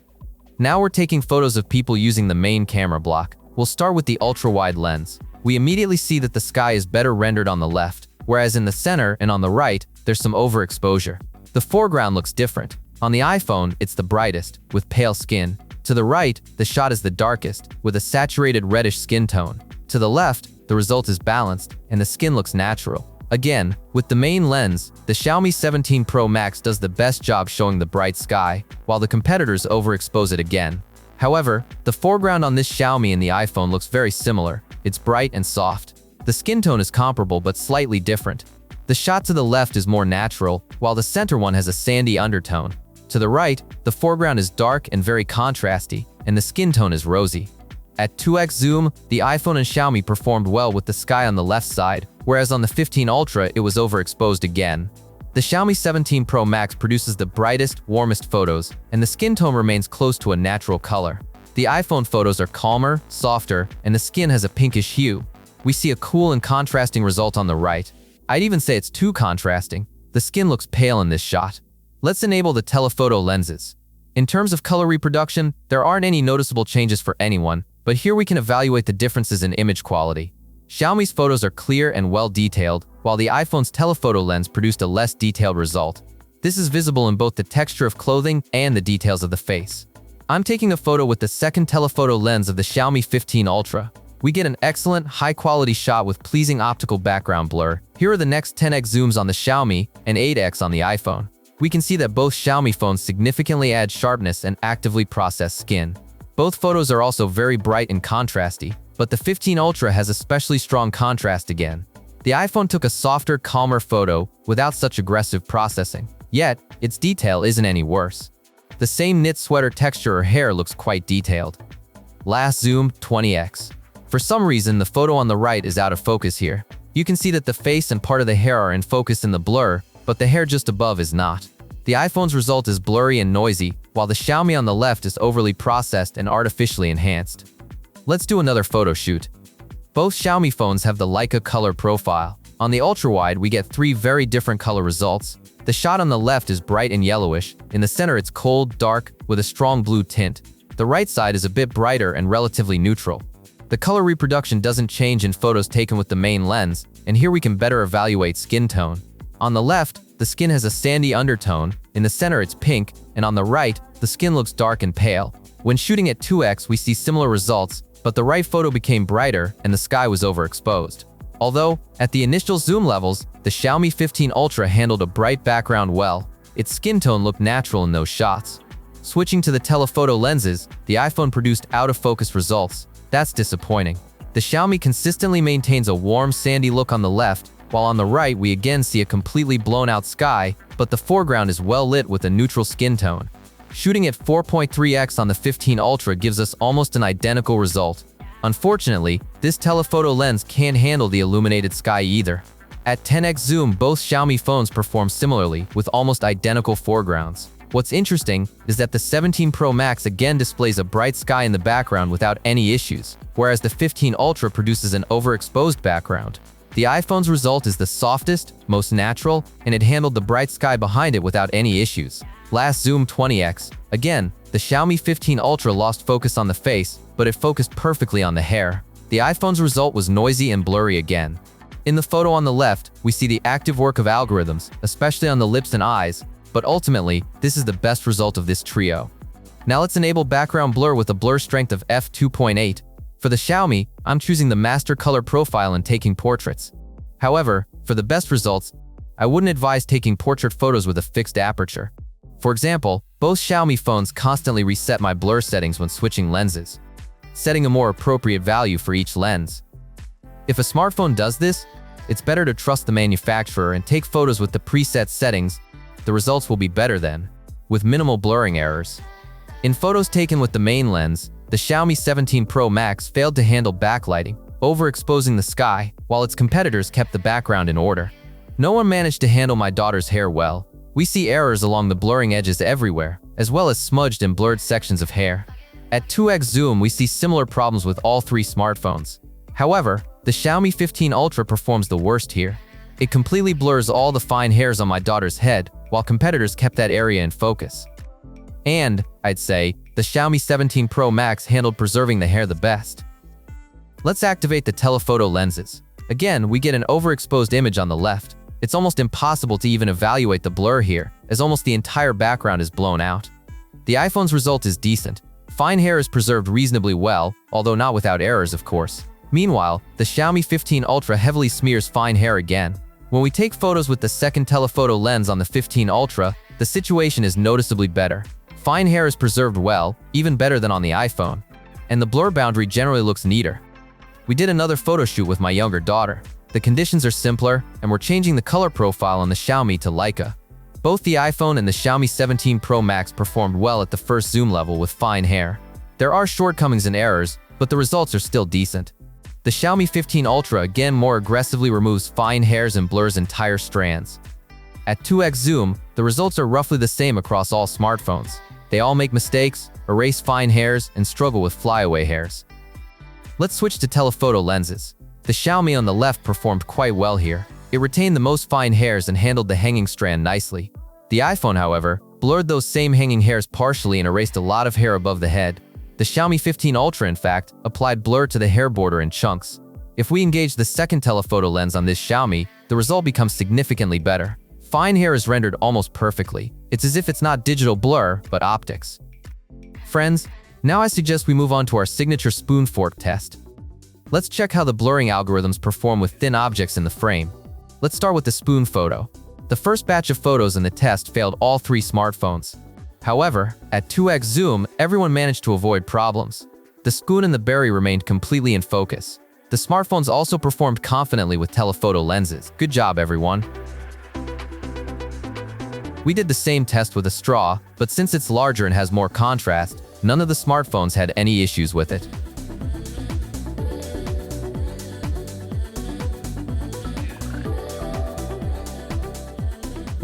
Now we're taking photos of people using the main camera block. We'll start with the ultra-wide lens. We immediately see that the sky is better rendered on the left, whereas in the center and on the right, there's some overexposure. The foreground looks different. On the iPhone, it's the brightest, with pale skin. To the right, the shot is the darkest, with a saturated reddish skin tone. To the left, the result is balanced, and the skin looks natural. Again, with the main lens, the Xiaomi 17 Pro Max does the best job showing the bright sky, while the competitors overexpose it again. However, the foreground on this Xiaomi and the iPhone looks very similar. It's bright and soft. The skin tone is comparable but slightly different. The shot to the left is more natural, while the center one has a sandy undertone. To the right, the foreground is dark and very contrasty, and the skin tone is rosy. At 2x zoom, the iPhone and Xiaomi performed well with the sky on the left side, whereas on the 15 Ultra it was overexposed again. The Xiaomi 17 Pro Max produces the brightest, warmest photos, and the skin tone remains close to a natural color. The iPhone photos are calmer, softer, and the skin has a pinkish hue. We see a cool and contrasting result on the right. I'd even say it's too contrasting. The skin looks pale in this shot. Let's enable the telephoto lenses. In terms of color reproduction, there aren't any noticeable changes for anyone, but here we can evaluate the differences in image quality. Xiaomi's photos are clear and well detailed, while the iPhone's telephoto lens produced a less detailed result. This is visible in both the texture of clothing and the details of the face. I'm taking a photo with the second telephoto lens of the Xiaomi 15 Ultra. We get an excellent, high-quality shot with pleasing optical background blur. Here are the next 10x zooms on the Xiaomi and 8x on the iPhone. We can see that both Xiaomi phones significantly add sharpness and actively process skin. Both photos are also very bright and contrasty, but the 15 Ultra has especially strong contrast again. The iPhone took a softer, calmer photo without such aggressive processing, yet its detail isn't any worse. The same knit sweater texture or hair looks quite detailed. Last zoom, 20x. For some reason, the photo on the right is out of focus here. You can see that the face and part of the hair are in focus in the blur, but the hair just above is not. The iPhone's result is blurry and noisy, while the Xiaomi on the left is overly processed and artificially enhanced. Let's do another photo shoot. Both Xiaomi phones have the Leica color profile. On the ultra-wide, we get 3 very different color results. The shot on the left is bright and yellowish. In the center, it's cold, dark, with a strong blue tint. The right side is a bit brighter and relatively neutral. The color reproduction doesn't change in photos taken with the main lens, and here we can better evaluate skin tone. On the left, the skin has a sandy undertone, in the center it's pink, and on the right, the skin looks dark and pale. When shooting at 2x, we see similar results, but the right photo became brighter and the sky was overexposed. Although, at the initial zoom levels, the Xiaomi 15 Ultra handled a bright background well. Its skin tone looked natural in those shots. Switching to the telephoto lenses, the iPhone produced out-of-focus results. That's disappointing. The Xiaomi consistently maintains a warm, sandy look on the left, while on the right we again see a completely blown-out sky, but the foreground is well lit with a neutral skin tone. Shooting at 4.3x on the 15 Ultra gives us almost an identical result. Unfortunately, this telephoto lens can't handle the illuminated sky either. At 10x zoom, both Xiaomi phones perform similarly, with almost identical foregrounds. What's interesting is that the 17 Pro Max again displays a bright sky in the background without any issues, whereas the 15 Ultra produces an overexposed background. The iPhone's result is the softest, most natural, and it handled the bright sky behind it without any issues. Last zoom 20x. Again, the Xiaomi 15 Ultra lost focus on the face, but it focused perfectly on the hair. The iPhone's result was noisy and blurry again. In the photo on the left, we see the active work of algorithms, especially on the lips and eyes, but ultimately, this is the best result of this trio. Now let's enable background blur with a blur strength of f2.8. For the Xiaomi, I'm choosing the master color profile and taking portraits. However, for the best results, I wouldn't advise taking portrait photos with a fixed aperture. For example, both Xiaomi phones constantly reset my blur settings when switching lenses, setting a more appropriate value for each lens. If a smartphone does this, it's better to trust the manufacturer and take photos with the preset settings. The results will be better then, with minimal blurring errors. In photos taken with the main lens, the Xiaomi 17 Pro Max failed to handle backlighting, overexposing the sky, while its competitors kept the background in order. No one managed to handle my daughter's hair well. We see errors along the blurring edges everywhere, as well as smudged and blurred sections of hair. At 2x zoom, we see similar problems with all 3 smartphones. However, the Xiaomi 15 Ultra performs the worst here. It completely blurs all the fine hairs on my daughter's head, while competitors kept that area in focus. And, I'd say, the Xiaomi 17 Pro Max handled preserving the hair the best. Let's activate the telephoto lenses. Again, we get an overexposed image on the left. It's almost impossible to even evaluate the blur here, as almost the entire background is blown out. The iPhone's result is decent. Fine hair is preserved reasonably well, although not without errors, of course. Meanwhile, the Xiaomi 15 Ultra heavily smears fine hair again. When we take photos with the second telephoto lens on the 15 Ultra, the situation is noticeably better. Fine hair is preserved well, even better than on the iPhone, and the blur boundary generally looks neater. We did another photo shoot with my younger daughter. The conditions are simpler, and we're changing the color profile on the Xiaomi to Leica. Both the iPhone and the Xiaomi 17 Pro Max performed well at the first zoom level with fine hair. There are shortcomings and errors, but the results are still decent. The Xiaomi 15 Ultra again more aggressively removes fine hairs and blurs entire strands. At 2x zoom, the results are roughly the same across all smartphones. They all make mistakes, erase fine hairs, and struggle with flyaway hairs. Let's switch to telephoto lenses. The Xiaomi on the left performed quite well here. It retained the most fine hairs and handled the hanging strand nicely. The iPhone, however, blurred those same hanging hairs partially and erased a lot of hair above the head. The Xiaomi 15 Ultra, in fact, applied blur to the hair border in chunks. If we engage the second telephoto lens on this Xiaomi, the result becomes significantly better. Fine hair is rendered almost perfectly. It's as if it's not digital blur, but optics. Friends, now I suggest we move on to our signature spoon fork test. Let's check how the blurring algorithms perform with thin objects in the frame. Let's start with the spoon photo. The first batch of photos in the test failed all 3 smartphones. However, at 2x zoom, everyone managed to avoid problems. The spoon and the berry remained completely in focus. The smartphones also performed confidently with telephoto lenses. Good job, everyone. We did the same test with a straw, but since it's larger and has more contrast, none of the smartphones had any issues with it.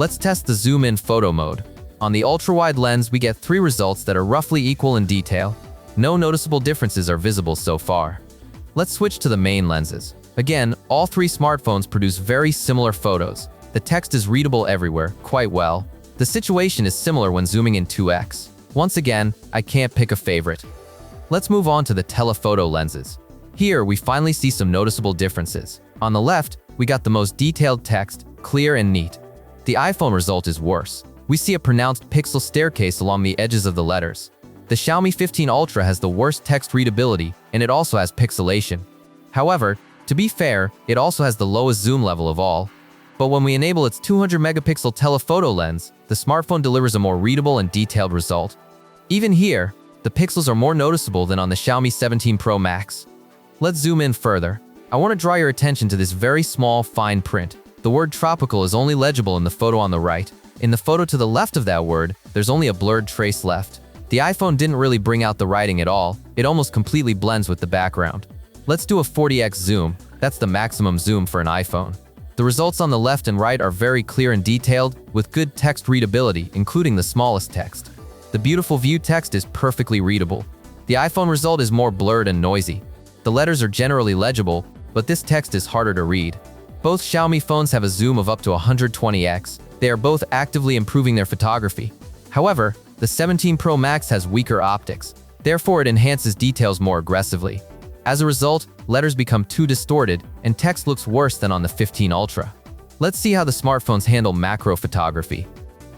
Let's test the zoom-in photo mode. On the ultra-wide lens, we get 3 results that are roughly equal in detail. No noticeable differences are visible so far. Let's switch to the main lenses. Again, all 3 smartphones produce very similar photos. The text is readable everywhere, quite well. The situation is similar when zooming in 2x. Once again, I can't pick a favorite. Let's move on to the telephoto lenses. Here, we finally see some noticeable differences. On the left, we got the most detailed text, clear and neat. The iPhone result is worse. We see a pronounced pixel staircase along the edges of the letters. The Xiaomi 15 Ultra has the worst text readability, and it also has pixelation. However, to be fair, it also has the lowest zoom level of all. But when we enable its 200-megapixel telephoto lens, the smartphone delivers a more readable and detailed result. Even here, the pixels are more noticeable than on the Xiaomi 17 Pro Max. Let's zoom in further. I want to draw your attention to this very small, fine print. The word tropical is only legible in the photo on the right. In the photo to the left of that word, there's only a blurred trace left. The iPhone didn't really bring out the writing at all. It almost completely blends with the background. Let's do a 40x zoom. That's the maximum zoom for an iPhone. The results on the left and right are very clear and detailed, with good text readability, including the smallest text. The beautiful view text is perfectly readable. The iPhone result is more blurred and noisy. The letters are generally legible, but this text is harder to read. Both Xiaomi phones have a zoom of up to 120x. They are both actively improving their photography. However, the 17 Pro Max has weaker optics. Therefore, it enhances details more aggressively. As a result, letters become too distorted, and text looks worse than on the 15 Ultra. Let's see how the smartphones handle macro photography.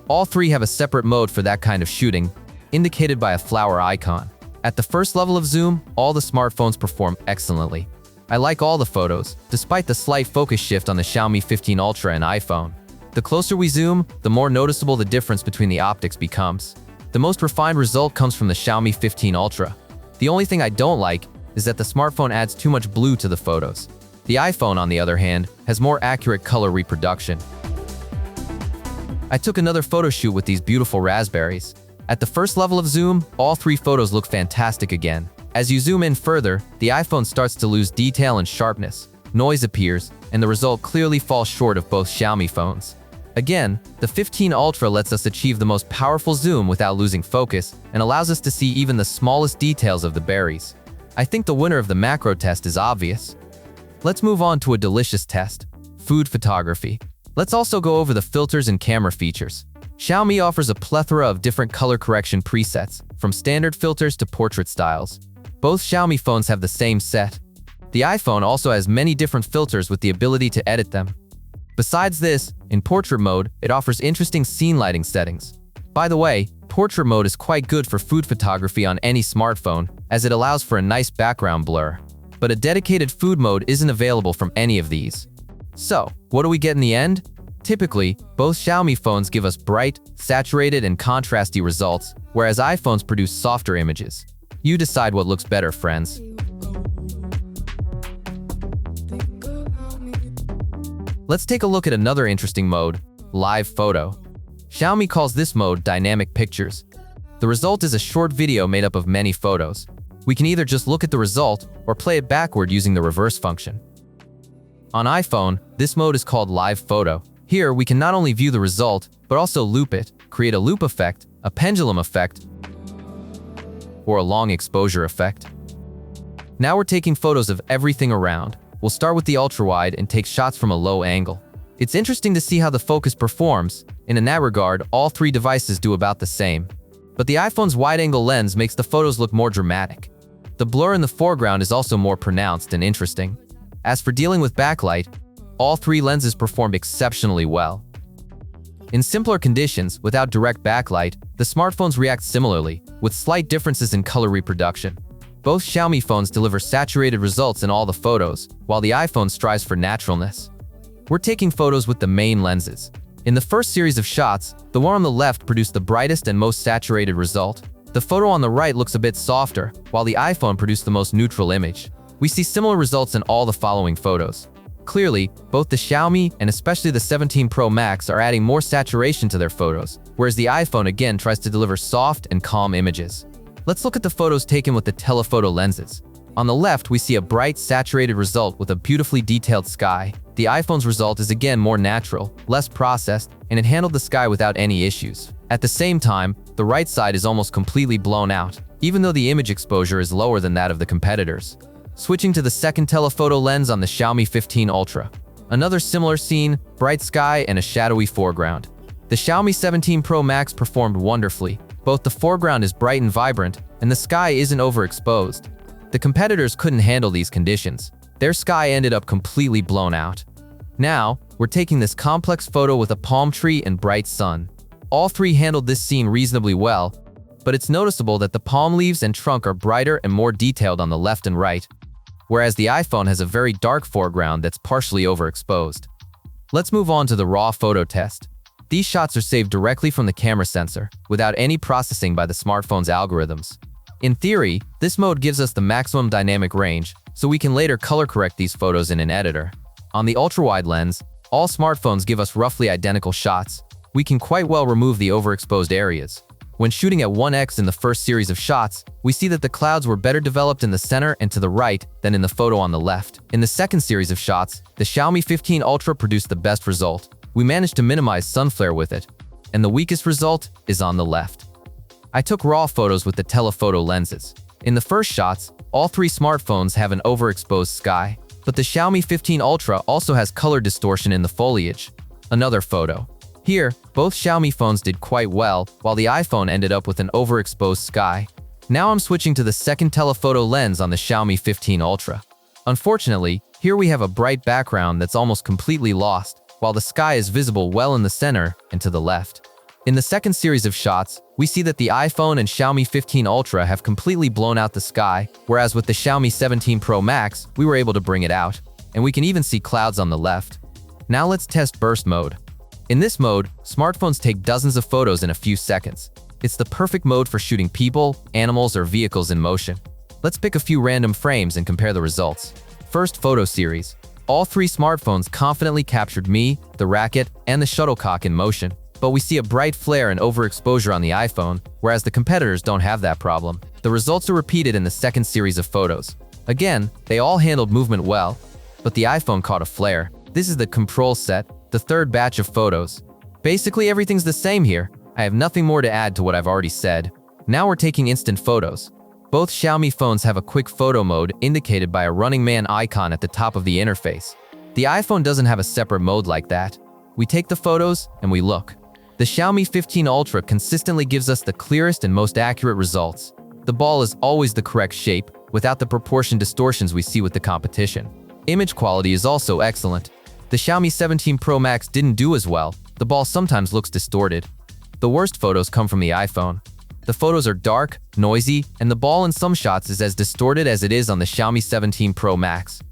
All 3 have a separate mode for that kind of shooting, indicated by a flower icon. At the first level of zoom, all the smartphones perform excellently. I like all the photos, despite the slight focus shift on the Xiaomi 15 Ultra and iPhone. The closer we zoom, the more noticeable the difference between the optics becomes. The most refined result comes from the Xiaomi 15 Ultra. The only thing I don't like is that the smartphone adds too much blue to the photos. The iPhone, on the other hand, has more accurate color reproduction. I took another photo shoot with these beautiful raspberries. At the first level of zoom, all 3 photos look fantastic again. As you zoom in further, the iPhone starts to lose detail and sharpness. Noise appears, and the result clearly falls short of both Xiaomi phones. Again, the 15 Ultra lets us achieve the most powerful zoom without losing focus and allows us to see even the smallest details of the berries. I think the winner of the macro test is obvious. Let's move on to a delicious test: food photography. Let's also go over the filters and camera features. Xiaomi offers a plethora of different color correction presets, from standard filters to portrait styles. Both Xiaomi phones have the same set. The iPhone also has many different filters with the ability to edit them. Besides this, in portrait mode, it offers interesting scene lighting settings. By the way, portrait mode is quite good for food photography on any smartphone, as it allows for a nice background blur. But a dedicated food mode isn't available from any of these. So, what do we get in the end? Typically, both Xiaomi phones give us bright, saturated, and contrasty results, whereas iPhones produce softer images. You decide what looks better, friends. Let's take a look at another interesting mode: live photo. Xiaomi calls this mode dynamic pictures. The result is a short video made up of many photos. We can either just look at the result or play it backward using the reverse function. On iPhone, this mode is called live photo. Here, we can not only view the result, but also loop it, create a loop effect, a pendulum effect, or a long exposure effect. Now we're taking photos of everything around. We'll start with the ultra-wide and take shots from a low angle. It's interesting to see how the focus performs, and in that regard, all 3 devices do about the same. But the iPhone's wide-angle lens makes the photos look more dramatic. The blur in the foreground is also more pronounced and interesting. As for dealing with backlight, all 3 lenses perform exceptionally well. In simpler conditions, without direct backlight, the smartphones react similarly, with slight differences in color reproduction. Both Xiaomi phones deliver saturated results in all the photos, while the iPhone strives for naturalness. We're taking photos with the main lenses. In the first series of shots, the one on the left produced the brightest and most saturated result. The photo on the right looks a bit softer, while the iPhone produced the most neutral image. We see similar results in all the following photos. Clearly, both the Xiaomi and especially the 17 Pro Max are adding more saturation to their photos, whereas the iPhone again tries to deliver soft and calm images. Let's look at the photos taken with the telephoto lenses. On the left, we see a bright, saturated result with a beautifully detailed sky. the iPhone's result is again more natural, less processed, and it handled the sky without any issues. At the same time, the right side is almost completely blown out, even though the image exposure is lower than that of the competitors. Switching to the second telephoto lens on the Xiaomi 15 Ultra. Another similar scene, bright sky and a shadowy foreground. The Xiaomi 17 Pro Max performed wonderfully. Both the foreground is bright and vibrant, and the sky isn't overexposed. The competitors couldn't handle these conditions. Their sky ended up completely blown out. Now, we're taking this complex photo with a palm tree and bright sun. All three handled this scene reasonably well, but it's noticeable that the palm leaves and trunk are brighter and more detailed on the left and right, whereas the iPhone has a very dark foreground that's partially overexposed. Let's move on to the raw photo test. These shots are saved directly from the camera sensor, without any processing by the smartphone's algorithms. In theory, this mode gives us the maximum dynamic range, so we can later color correct these photos in an editor. On the ultra-wide lens, all smartphones give us roughly identical shots. We can quite well remove the overexposed areas. When shooting at 1x in the first series of shots, we see that the clouds were better developed in the center and to the right than in the photo on the left. In the second series of shots, the Xiaomi 15 Ultra produced the best result. We managed to minimize sun flare with it, and the weakest result is on the left. I took raw photos with the telephoto lenses. In the first shots, all three smartphones have an overexposed sky, but the Xiaomi 15 Ultra also has color distortion in the foliage. Another photo. Here, both Xiaomi phones did quite well, while the iPhone ended up with an overexposed sky. Now I'm switching to the second telephoto lens on the Xiaomi 15 Ultra. Unfortunately, here we have a bright background that's almost completely lost, while the sky is visible well in the center and to the left. In the second series of shots, we see that the iPhone and Xiaomi 15 Ultra have completely blown out the sky, whereas with the Xiaomi 17 Pro Max, we were able to bring it out, and we can even see clouds on the left. Now let's test burst mode. In this mode, smartphones take dozens of photos in a few seconds. It's the perfect mode for shooting people, animals, or vehicles in motion. Let's pick a few random frames and compare the results. First photo series. All three smartphones confidently captured me, the racket, and the shuttlecock in motion. But we see a bright flare and overexposure on the iPhone, whereas the competitors don't have that problem. The results are repeated in the second series of photos. Again, they all handled movement well, but the iPhone caught a flare. This is the control set, the third batch of photos. Basically everything's the same here. I have nothing more to add to what I've already said. Now we're taking instant photos. Both Xiaomi phones have a quick photo mode indicated by a running man icon at the top of the interface. The iPhone doesn't have a separate mode like that. We take the photos and we look. The Xiaomi 15 Ultra consistently gives us the clearest and most accurate results. The ball is always the correct shape, without the proportion distortions we see with the competition. Image quality is also excellent. The Xiaomi 17 Pro Max didn't do as well. The ball sometimes looks distorted. The worst photos come from the iPhone. The photos are dark, noisy, and the ball in some shots is as distorted as it is on the Xiaomi 17 Pro Max.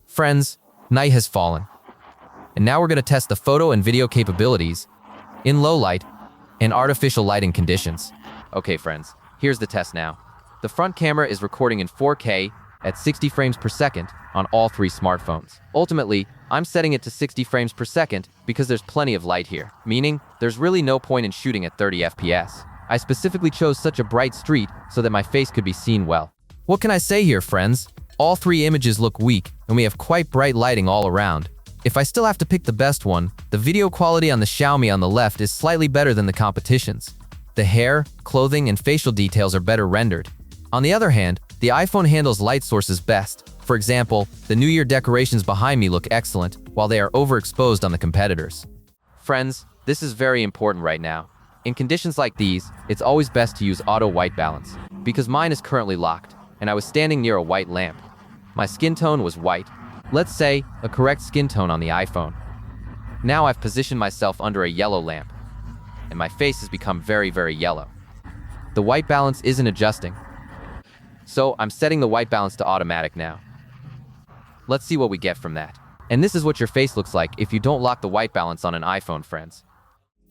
Friends, night has fallen. And now we're going to test the photo and video capabilities in low light and artificial lighting conditions. Okay friends, here's the test now. The front camera is recording in 4K at 60 frames per second on all three smartphones. Ultimately, I'm setting it to 60 frames per second because there's plenty of light here, meaning there's really no point in shooting at 30 FPS. I specifically chose such a bright street so that my face could be seen well. What can I say here, friends? All three images look weak, and we have quite bright lighting all around. If I still have to pick the best one, the video quality on the Xiaomi on the left is slightly better than the competition's. The hair, clothing, and facial details are better rendered. On the other hand, the iPhone handles light sources best. For example, the New Year decorations behind me look excellent, while they are overexposed on the competitors. Friends, this is very important right now. In conditions like these, it's always best to use auto white balance, because mine is currently locked, and I was standing near a white lamp. My skin tone was white. Let's say, a correct skin tone on the iPhone. Now I've positioned myself under a yellow lamp, and my face has become very, very yellow. The white balance isn't adjusting, so I'm setting the white balance to automatic now. Let's see what we get from that. And this is what your face looks like if you don't lock the white balance on an iPhone, friends.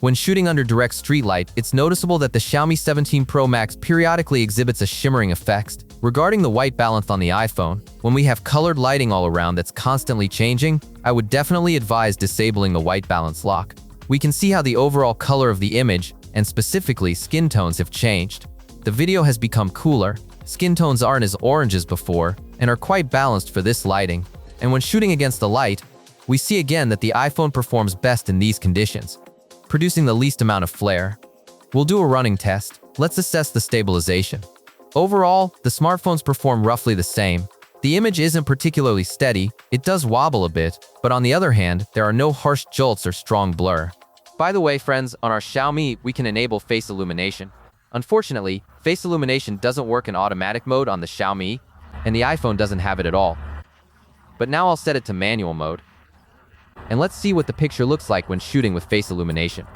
When shooting under direct street light, it's noticeable that the Xiaomi 17 Pro Max periodically exhibits a shimmering effect. Regarding the white balance on the iPhone, when we have colored lighting all around that's constantly changing, I would definitely advise disabling the white balance lock. We can see how the overall color of the image, and specifically skin tones, have changed. The video has become cooler, skin tones aren't as orange as before, and are quite balanced for this lighting. And when shooting against the light, we see again that the iPhone performs best in these conditions, producing the least amount of flare. We'll do a running test. Let's assess the stabilization. Overall, the smartphones perform roughly the same. The image isn't particularly steady, it does wobble a bit, but on the other hand, there are no harsh jolts or strong blur. By the way, friends, on our Xiaomi, we can enable face illumination. Unfortunately, face illumination doesn't work in automatic mode on the Xiaomi, and the iPhone doesn't have it at all. But now I'll set it to manual mode. And let's see what the picture looks like when shooting with face illumination.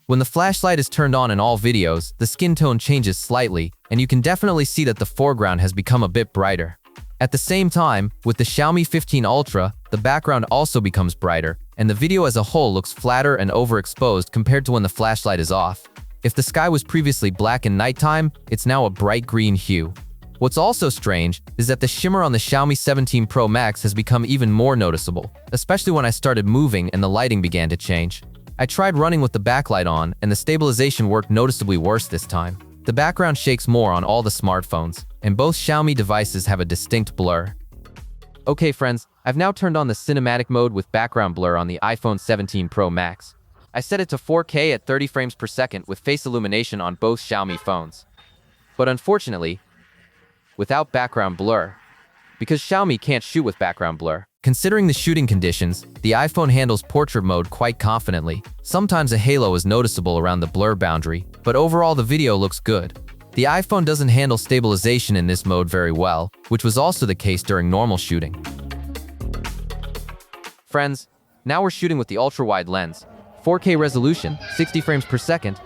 When the flashlight is turned on in all videos, the skin tone changes slightly, and you can definitely see that the foreground has become a bit brighter. At the same time, with the Xiaomi 15 Ultra, the background also becomes brighter, and the video as a whole looks flatter and overexposed compared to when the flashlight is off. If the sky was previously black in nighttime, it's now a bright green hue. What's also strange is that the shimmer on the Xiaomi 17 Pro Max has become even more noticeable, especially when I started moving and the lighting began to change. I tried running with the backlight on, and the stabilization worked noticeably worse this time. The background shakes more on all the smartphones, and both Xiaomi devices have a distinct blur. Okay friends, I've now turned on the cinematic mode with background blur on the iPhone 17 Pro Max. I set it to 4K at 30 frames per second with face illumination on both Xiaomi phones. But unfortunately, without background blur, because Xiaomi can't shoot with background blur. Considering the shooting conditions, the iPhone handles portrait mode quite confidently. Sometimes a halo is noticeable around the blur boundary, but overall the video looks good. The iPhone doesn't handle stabilization in this mode very well, which was also the case during normal shooting. Friends, now we're shooting with the ultra-wide lens. 4K resolution, 60 frames per second.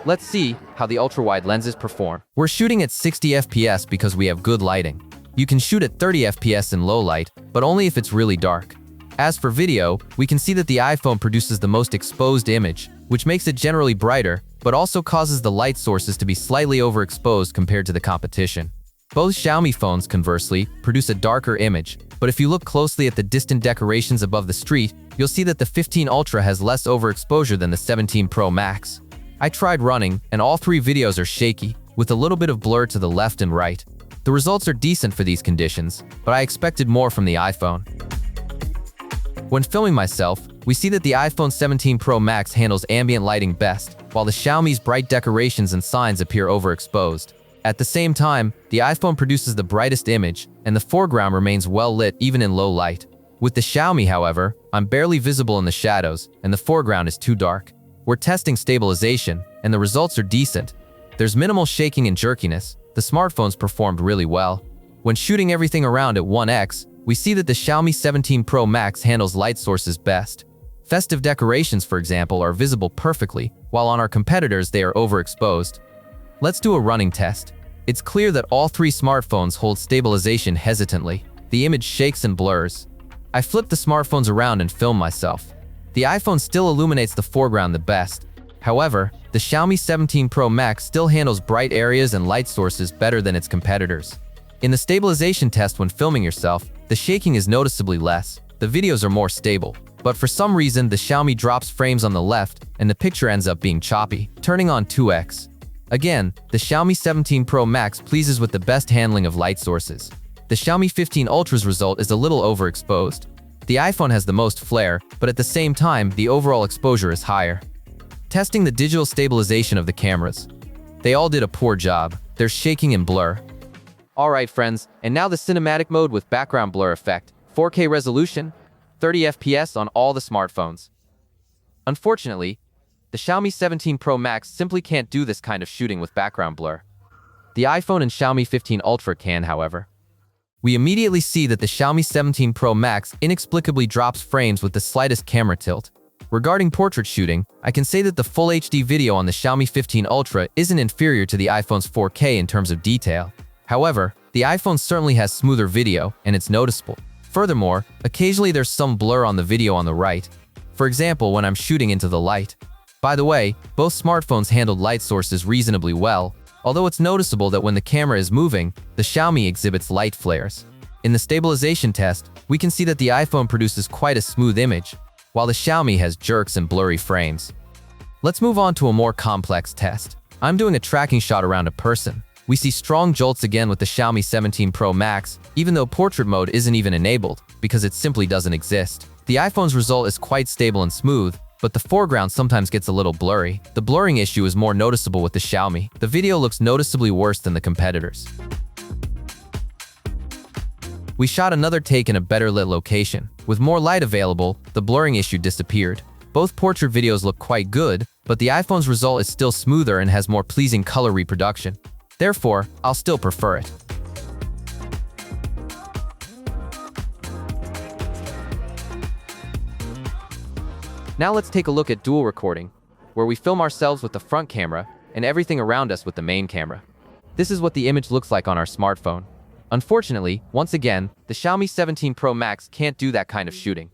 Let's see how the ultra-wide lenses perform. We're shooting at 60 FPS because we have good lighting. You can shoot at 30 FPS in low light, but only if it's really dark. As for video, we can see that the iPhone produces the most exposed image, which makes it generally brighter, but also causes the light sources to be slightly overexposed compared to the competition. Both Xiaomi phones, conversely, produce a darker image, but if you look closely at the distant decorations above the street, you'll see that the 15 Ultra has less overexposure than the 17 Pro Max. I tried running, and all three videos are shaky, with a little bit of blur to the left and right. The results are decent for these conditions, but I expected more from the iPhone. When filming myself, we see that the iPhone 17 Pro Max handles ambient lighting best, while the Xiaomi's bright decorations and signs appear overexposed. At the same time, the iPhone produces the brightest image, and the foreground remains well lit even in low light. With the Xiaomi, however, I'm barely visible in the shadows, and the foreground is too dark. We're testing stabilization, and the results are decent. There's minimal shaking and jerkiness. The smartphones performed really well. When shooting everything around at 1x, we see that the Xiaomi 17 Pro Max handles light sources best. Festive decorations, for example, are visible perfectly, while on our competitors they are overexposed. Let's do a running test. It's clear that all three smartphones hold stabilization hesitantly. The image shakes and blurs. I flip the smartphones around and film myself. The iPhone still illuminates the foreground the best. However, the Xiaomi 17 Pro Max still handles bright areas and light sources better than its competitors. In the stabilization test when filming yourself, the shaking is noticeably less. The videos are more stable. But for some reason, the Xiaomi drops frames on the left, and the picture ends up being choppy, turning on 2x. Again, the Xiaomi 17 Pro Max pleases with the best handling of light sources. The Xiaomi 15 Ultra's result is a little overexposed. The iPhone has the most flare, but at the same time, the overall exposure is higher. Testing the digital stabilization of the cameras. They all did a poor job. There's shaking and blur. Alright friends, and now the cinematic mode with background blur effect. 4K resolution, 30 FPS on all the smartphones. Unfortunately, the Xiaomi 17 Pro Max simply can't do this kind of shooting with background blur. The iPhone and Xiaomi 15 Ultra can, however. We immediately see that the Xiaomi 17 Pro Max inexplicably drops frames with the slightest camera tilt. Regarding portrait shooting, I can say that the Full HD video on the Xiaomi 15 Ultra isn't inferior to the iPhone's 4K in terms of detail. However, the iPhone certainly has smoother video, and it's noticeable. Furthermore, occasionally there's some blur on the video on the right. For example, when I'm shooting into the light. By the way, both smartphones handled light sources reasonably well, although it's noticeable that when the camera is moving, the Xiaomi exhibits light flares. In the stabilization test, we can see that the iPhone produces quite a smooth image, while the Xiaomi has jerks and blurry frames. Let's move on to a more complex test. I'm doing a tracking shot around a person. We see strong jolts again with the Xiaomi 17 Pro Max, even though portrait mode isn't even enabled, because it simply doesn't exist. The The iPhone's result is quite stable and smooth, but the foreground sometimes gets a little blurry. The blurring issue is more noticeable with the Xiaomi. The video looks noticeably worse than the competitors. We shot another take in a better lit location. With more light available, the blurring issue disappeared. Both portrait videos look quite good, but the iPhone's result is still smoother and has more pleasing color reproduction. Therefore, I'll still prefer it. Now let's take a look at dual recording, where we film ourselves with the front camera and everything around us with the main camera. This is what the image looks like on our smartphone. Unfortunately, once again, the Xiaomi 17 Pro Max can't do that kind of shooting.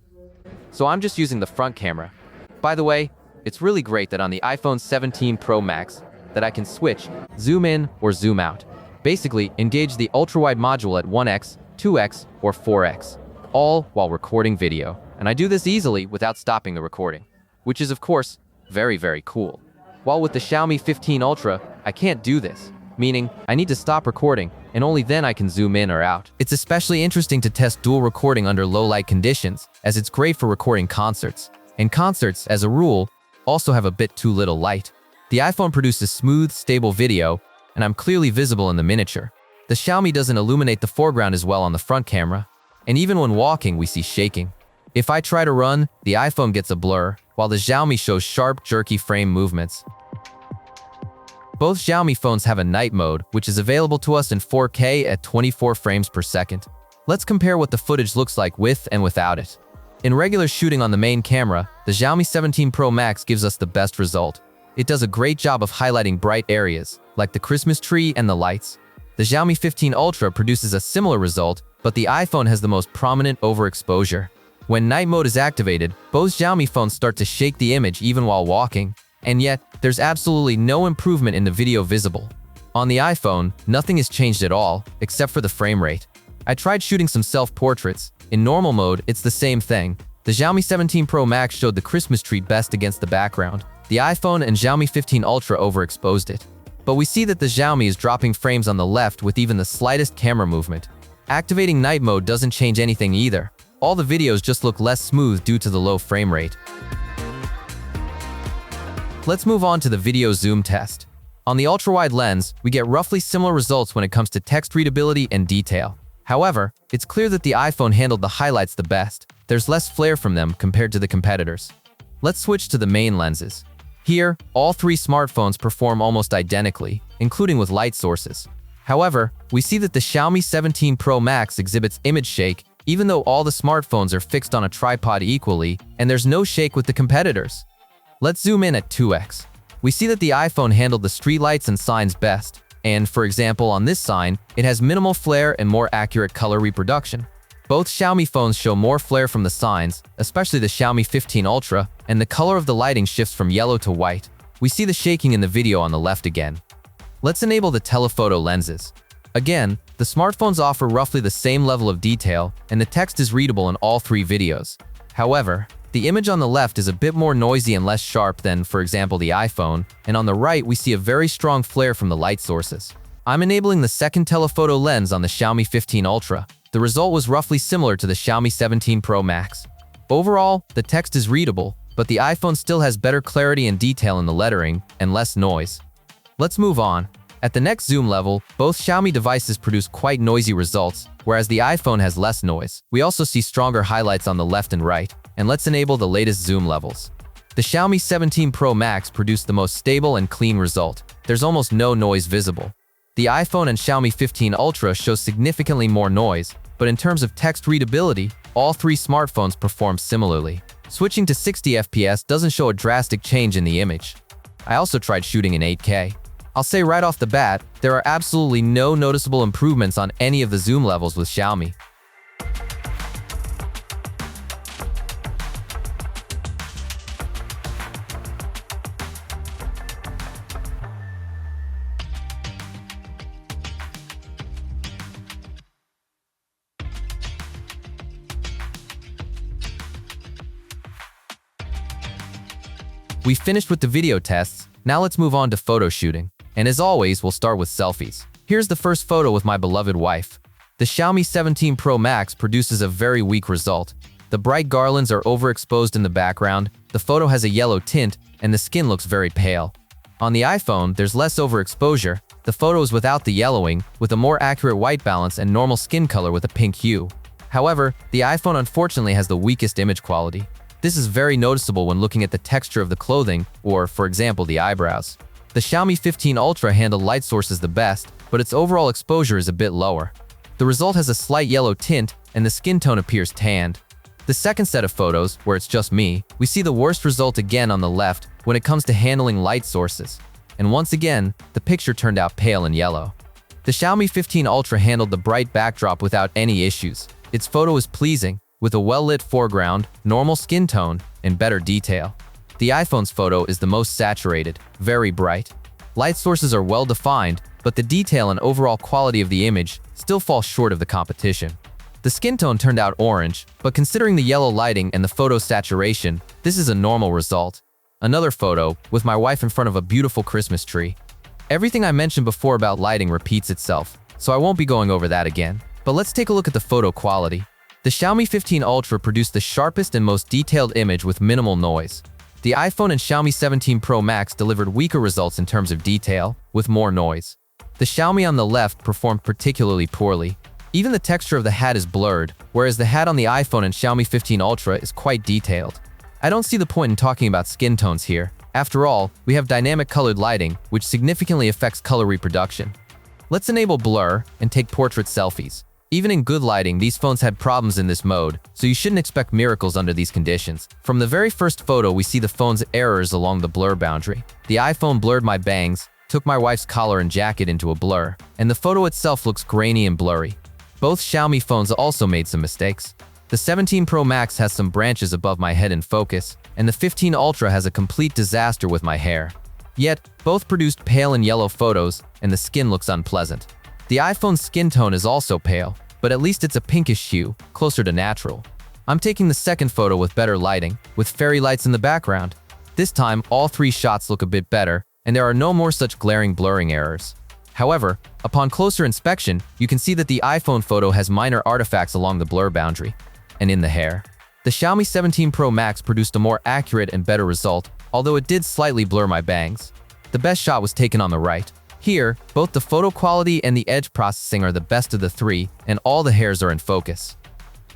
So I'm just using the front camera. By the way, it's really great that on the iPhone 17 Pro Max that I can switch, zoom in or zoom out. Basically, engage the ultra-wide module at 1x, 2x, or 4x, all while recording video. And I do this easily without stopping the recording, which is of course, very, very cool. While with the Xiaomi 15 Ultra, I can't do this, meaning I need to stop recording and only then I can zoom in or out. It's especially interesting to test dual recording under low light conditions, as it's great for recording concerts. And concerts, as a rule, also have a bit too little light. The iPhone produces smooth, stable video, and I'm clearly visible in the miniature. The Xiaomi doesn't illuminate the foreground as well on the front camera, and even when walking we see shaking. If I try to run, the iPhone gets a blur, while the Xiaomi shows sharp, jerky frame movements. Both Xiaomi phones have a night mode, which is available to us in 4K at 24 frames per second. Let's compare what the footage looks like with and without it. In regular shooting on the main camera, the Xiaomi 17 Pro Max gives us the best result. It does a great job of highlighting bright areas, like the Christmas tree and the lights. The Xiaomi 15 Ultra produces a similar result, but the iPhone has the most prominent overexposure. When night mode is activated, both Xiaomi phones start to shake the image even while walking, and yet, there's absolutely no improvement in the video visible. On the iPhone, nothing has changed at all, except for the frame rate. I tried shooting some self-portraits. In normal mode, it's the same thing. The Xiaomi 17 Pro Max showed the Christmas tree best against the background. The iPhone and Xiaomi 15 Ultra overexposed it. But we see that the Xiaomi is dropping frames on the left with even the slightest camera movement. Activating night mode doesn't change anything either. All the videos just look less smooth due to the low frame rate. Let's move on to the video zoom test. On the ultra-wide lens, we get roughly similar results when it comes to text readability and detail. However, it's clear that the iPhone handled the highlights the best. There's less flare from them compared to the competitors. Let's switch to the main lenses. Here, all three smartphones perform almost identically, including with light sources. However, we see that the Xiaomi 17 Pro Max exhibits image shake, even though all the smartphones are fixed on a tripod equally, and there's no shake with the competitors. Let's zoom in at 2x. We see that the iPhone handled the streetlights and signs best, and for example on this sign, it has minimal flare and more accurate color reproduction. Both Xiaomi phones show more flare from the signs, especially the Xiaomi 15 Ultra, and the color of the lighting shifts from yellow to white. We see the shaking in the video on the left again. Let's enable the telephoto lenses. Again, the smartphones offer roughly the same level of detail, and the text is readable in all three videos. However, the image on the left is a bit more noisy and less sharp than, for example, the iPhone, and on the right we see a very strong flare from the light sources. I'm enabling the second telephoto lens on the Xiaomi 15 Ultra. The result was roughly similar to the Xiaomi 17 Pro Max. Overall, the text is readable, but the iPhone still has better clarity and detail in the lettering and less noise. Let's move on. At the next zoom level, both Xiaomi devices produce quite noisy results, whereas the iPhone has less noise. We also see stronger highlights on the left and right. And let's enable the latest zoom levels. The Xiaomi 17 Pro Max produced the most stable and clean result. There's almost no noise visible. The iPhone and Xiaomi 15 Ultra show significantly more noise, but in terms of text readability, all three smartphones perform similarly. Switching to 60 FPS doesn't show a drastic change in the image. I also tried shooting in 8K. I'll say right off the bat, there are absolutely no noticeable improvements on any of the zoom levels with Xiaomi. We finished with the video tests, now let's move on to photo shooting. And as always, we'll start with selfies. Here's the first photo with my beloved wife. The Xiaomi 17 Pro Max produces a very weak result. The bright garlands are overexposed in the background, the photo has a yellow tint, and the skin looks very pale. On the iPhone, there's less overexposure, the photo is without the yellowing, with a more accurate white balance and normal skin color with a pink hue. However, the iPhone unfortunately has the weakest image quality. This is very noticeable when looking at the texture of the clothing or, for example, the eyebrows. The Xiaomi 15 Ultra handled light sources the best, but its overall exposure is a bit lower. The result has a slight yellow tint, and the skin tone appears tanned. The second set of photos, where it's just me, we see the worst result again on the left when it comes to handling light sources. And once again, the picture turned out pale and yellow. The Xiaomi 15 Ultra handled the bright backdrop without any issues. Its photo is pleasing, with a well-lit foreground, normal skin tone, and better detail. The iPhone's photo is the most saturated, very bright. Light sources are well-defined, but the detail and overall quality of the image still fall short of the competition. The skin tone turned out orange, but considering the yellow lighting and the photo saturation, this is a normal result. Another photo, with my wife in front of a beautiful Christmas tree. Everything I mentioned before about lighting repeats itself, so I won't be going over that again. But let's take a look at the photo quality. The Xiaomi 15 Ultra produced the sharpest and most detailed image with minimal noise. The iPhone and Xiaomi 17 Pro Max delivered weaker results in terms of detail, with more noise. The Xiaomi on the left performed particularly poorly. Even the texture of the hat is blurred, whereas the hat on the iPhone and Xiaomi 15 Ultra is quite detailed. I don't see the point in talking about skin tones here. After all, we have dynamic colored lighting, which significantly affects color reproduction. Let's enable blur and take portrait selfies. Even in good lighting, these phones had problems in this mode, so you shouldn't expect miracles under these conditions. From the very first photo, we see the phone's errors along the blur boundary. The iPhone blurred my bangs, took my wife's collar and jacket into a blur, and the photo itself looks grainy and blurry. Both Xiaomi phones also made some mistakes. The 17 Pro Max has some branches above my head in focus, and the 15 Ultra has a complete disaster with my hair. Yet, both produced pale and yellow photos, and the skin looks unpleasant. The iPhone's skin tone is also pale, but at least it's a pinkish hue, closer to natural. I'm taking the second photo with better lighting, with fairy lights in the background. This time, all three shots look a bit better, and there are no more such glaring blurring errors. However, upon closer inspection, you can see that the iPhone photo has minor artifacts along the blur boundary and in the hair. The Xiaomi 17 Pro Max produced a more accurate and better result, although it did slightly blur my bangs. The best shot was taken on the right. Here, both the photo quality and the edge processing are the best of the three, and all the hairs are in focus.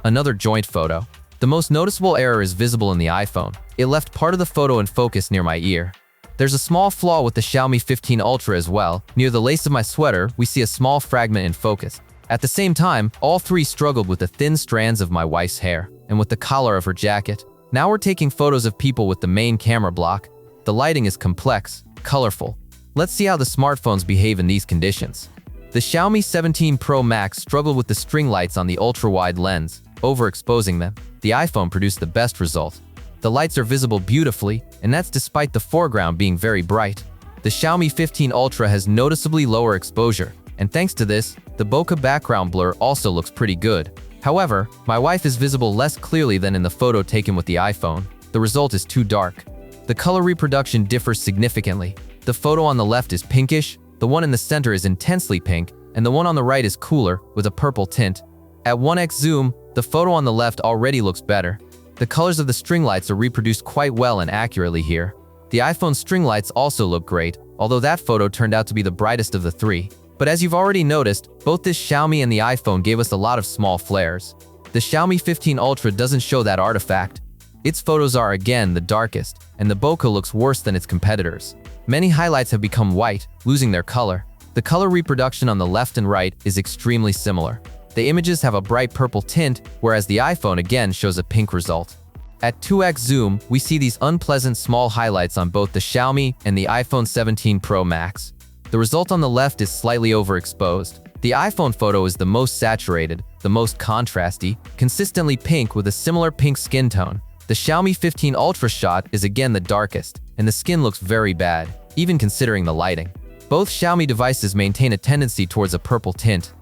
Another joint photo. The most noticeable error is visible in the iPhone. It left part of the photo in focus near my ear. There's a small flaw with the Xiaomi 15 Ultra as well. Near the lace of my sweater, we see a small fragment in focus. At the same time, all three struggled with the thin strands of my wife's hair, and with the collar of her jacket. Now we're taking photos of people with the main camera block. The lighting is complex, colorful. Let's see how the smartphones behave in these conditions. The Xiaomi 17 Pro Max struggled with the string lights on the ultra-wide lens, overexposing them. The iPhone produced the best result. The lights are visible beautifully, and that's despite the foreground being very bright. The Xiaomi 15 Ultra has noticeably lower exposure, and thanks to this, the bokeh background blur also looks pretty good. However, my wife is visible less clearly than in the photo taken with the iPhone. The result is too dark. The color reproduction differs significantly. The photo on the left is pinkish, the one in the center is intensely pink, and the one on the right is cooler, with a purple tint. At 1x zoom, the photo on the left already looks better. The colors of the string lights are reproduced quite well and accurately here. The iPhone string lights also look great, although that photo turned out to be the brightest of the three. But as you've already noticed, both this Xiaomi and the iPhone gave us a lot of small flares. The Xiaomi 15 Ultra doesn't show that artifact. Its photos are again the darkest, and the bokeh looks worse than its competitors. Many highlights have become white, losing their color. The color reproduction on the left and right is extremely similar. The images have a bright purple tint, whereas the iPhone again shows a pink result. At 2x zoom, we see these unpleasant small highlights on both the Xiaomi and the iPhone 17 Pro Max. The result on the left is slightly overexposed. The iPhone photo is the most saturated, the most contrasty, consistently pink with a similar pink skin tone. The Xiaomi 15 Ultra shot is again the darkest, and the skin looks very bad, even considering the lighting. Both Xiaomi devices maintain a tendency towards a purple tint.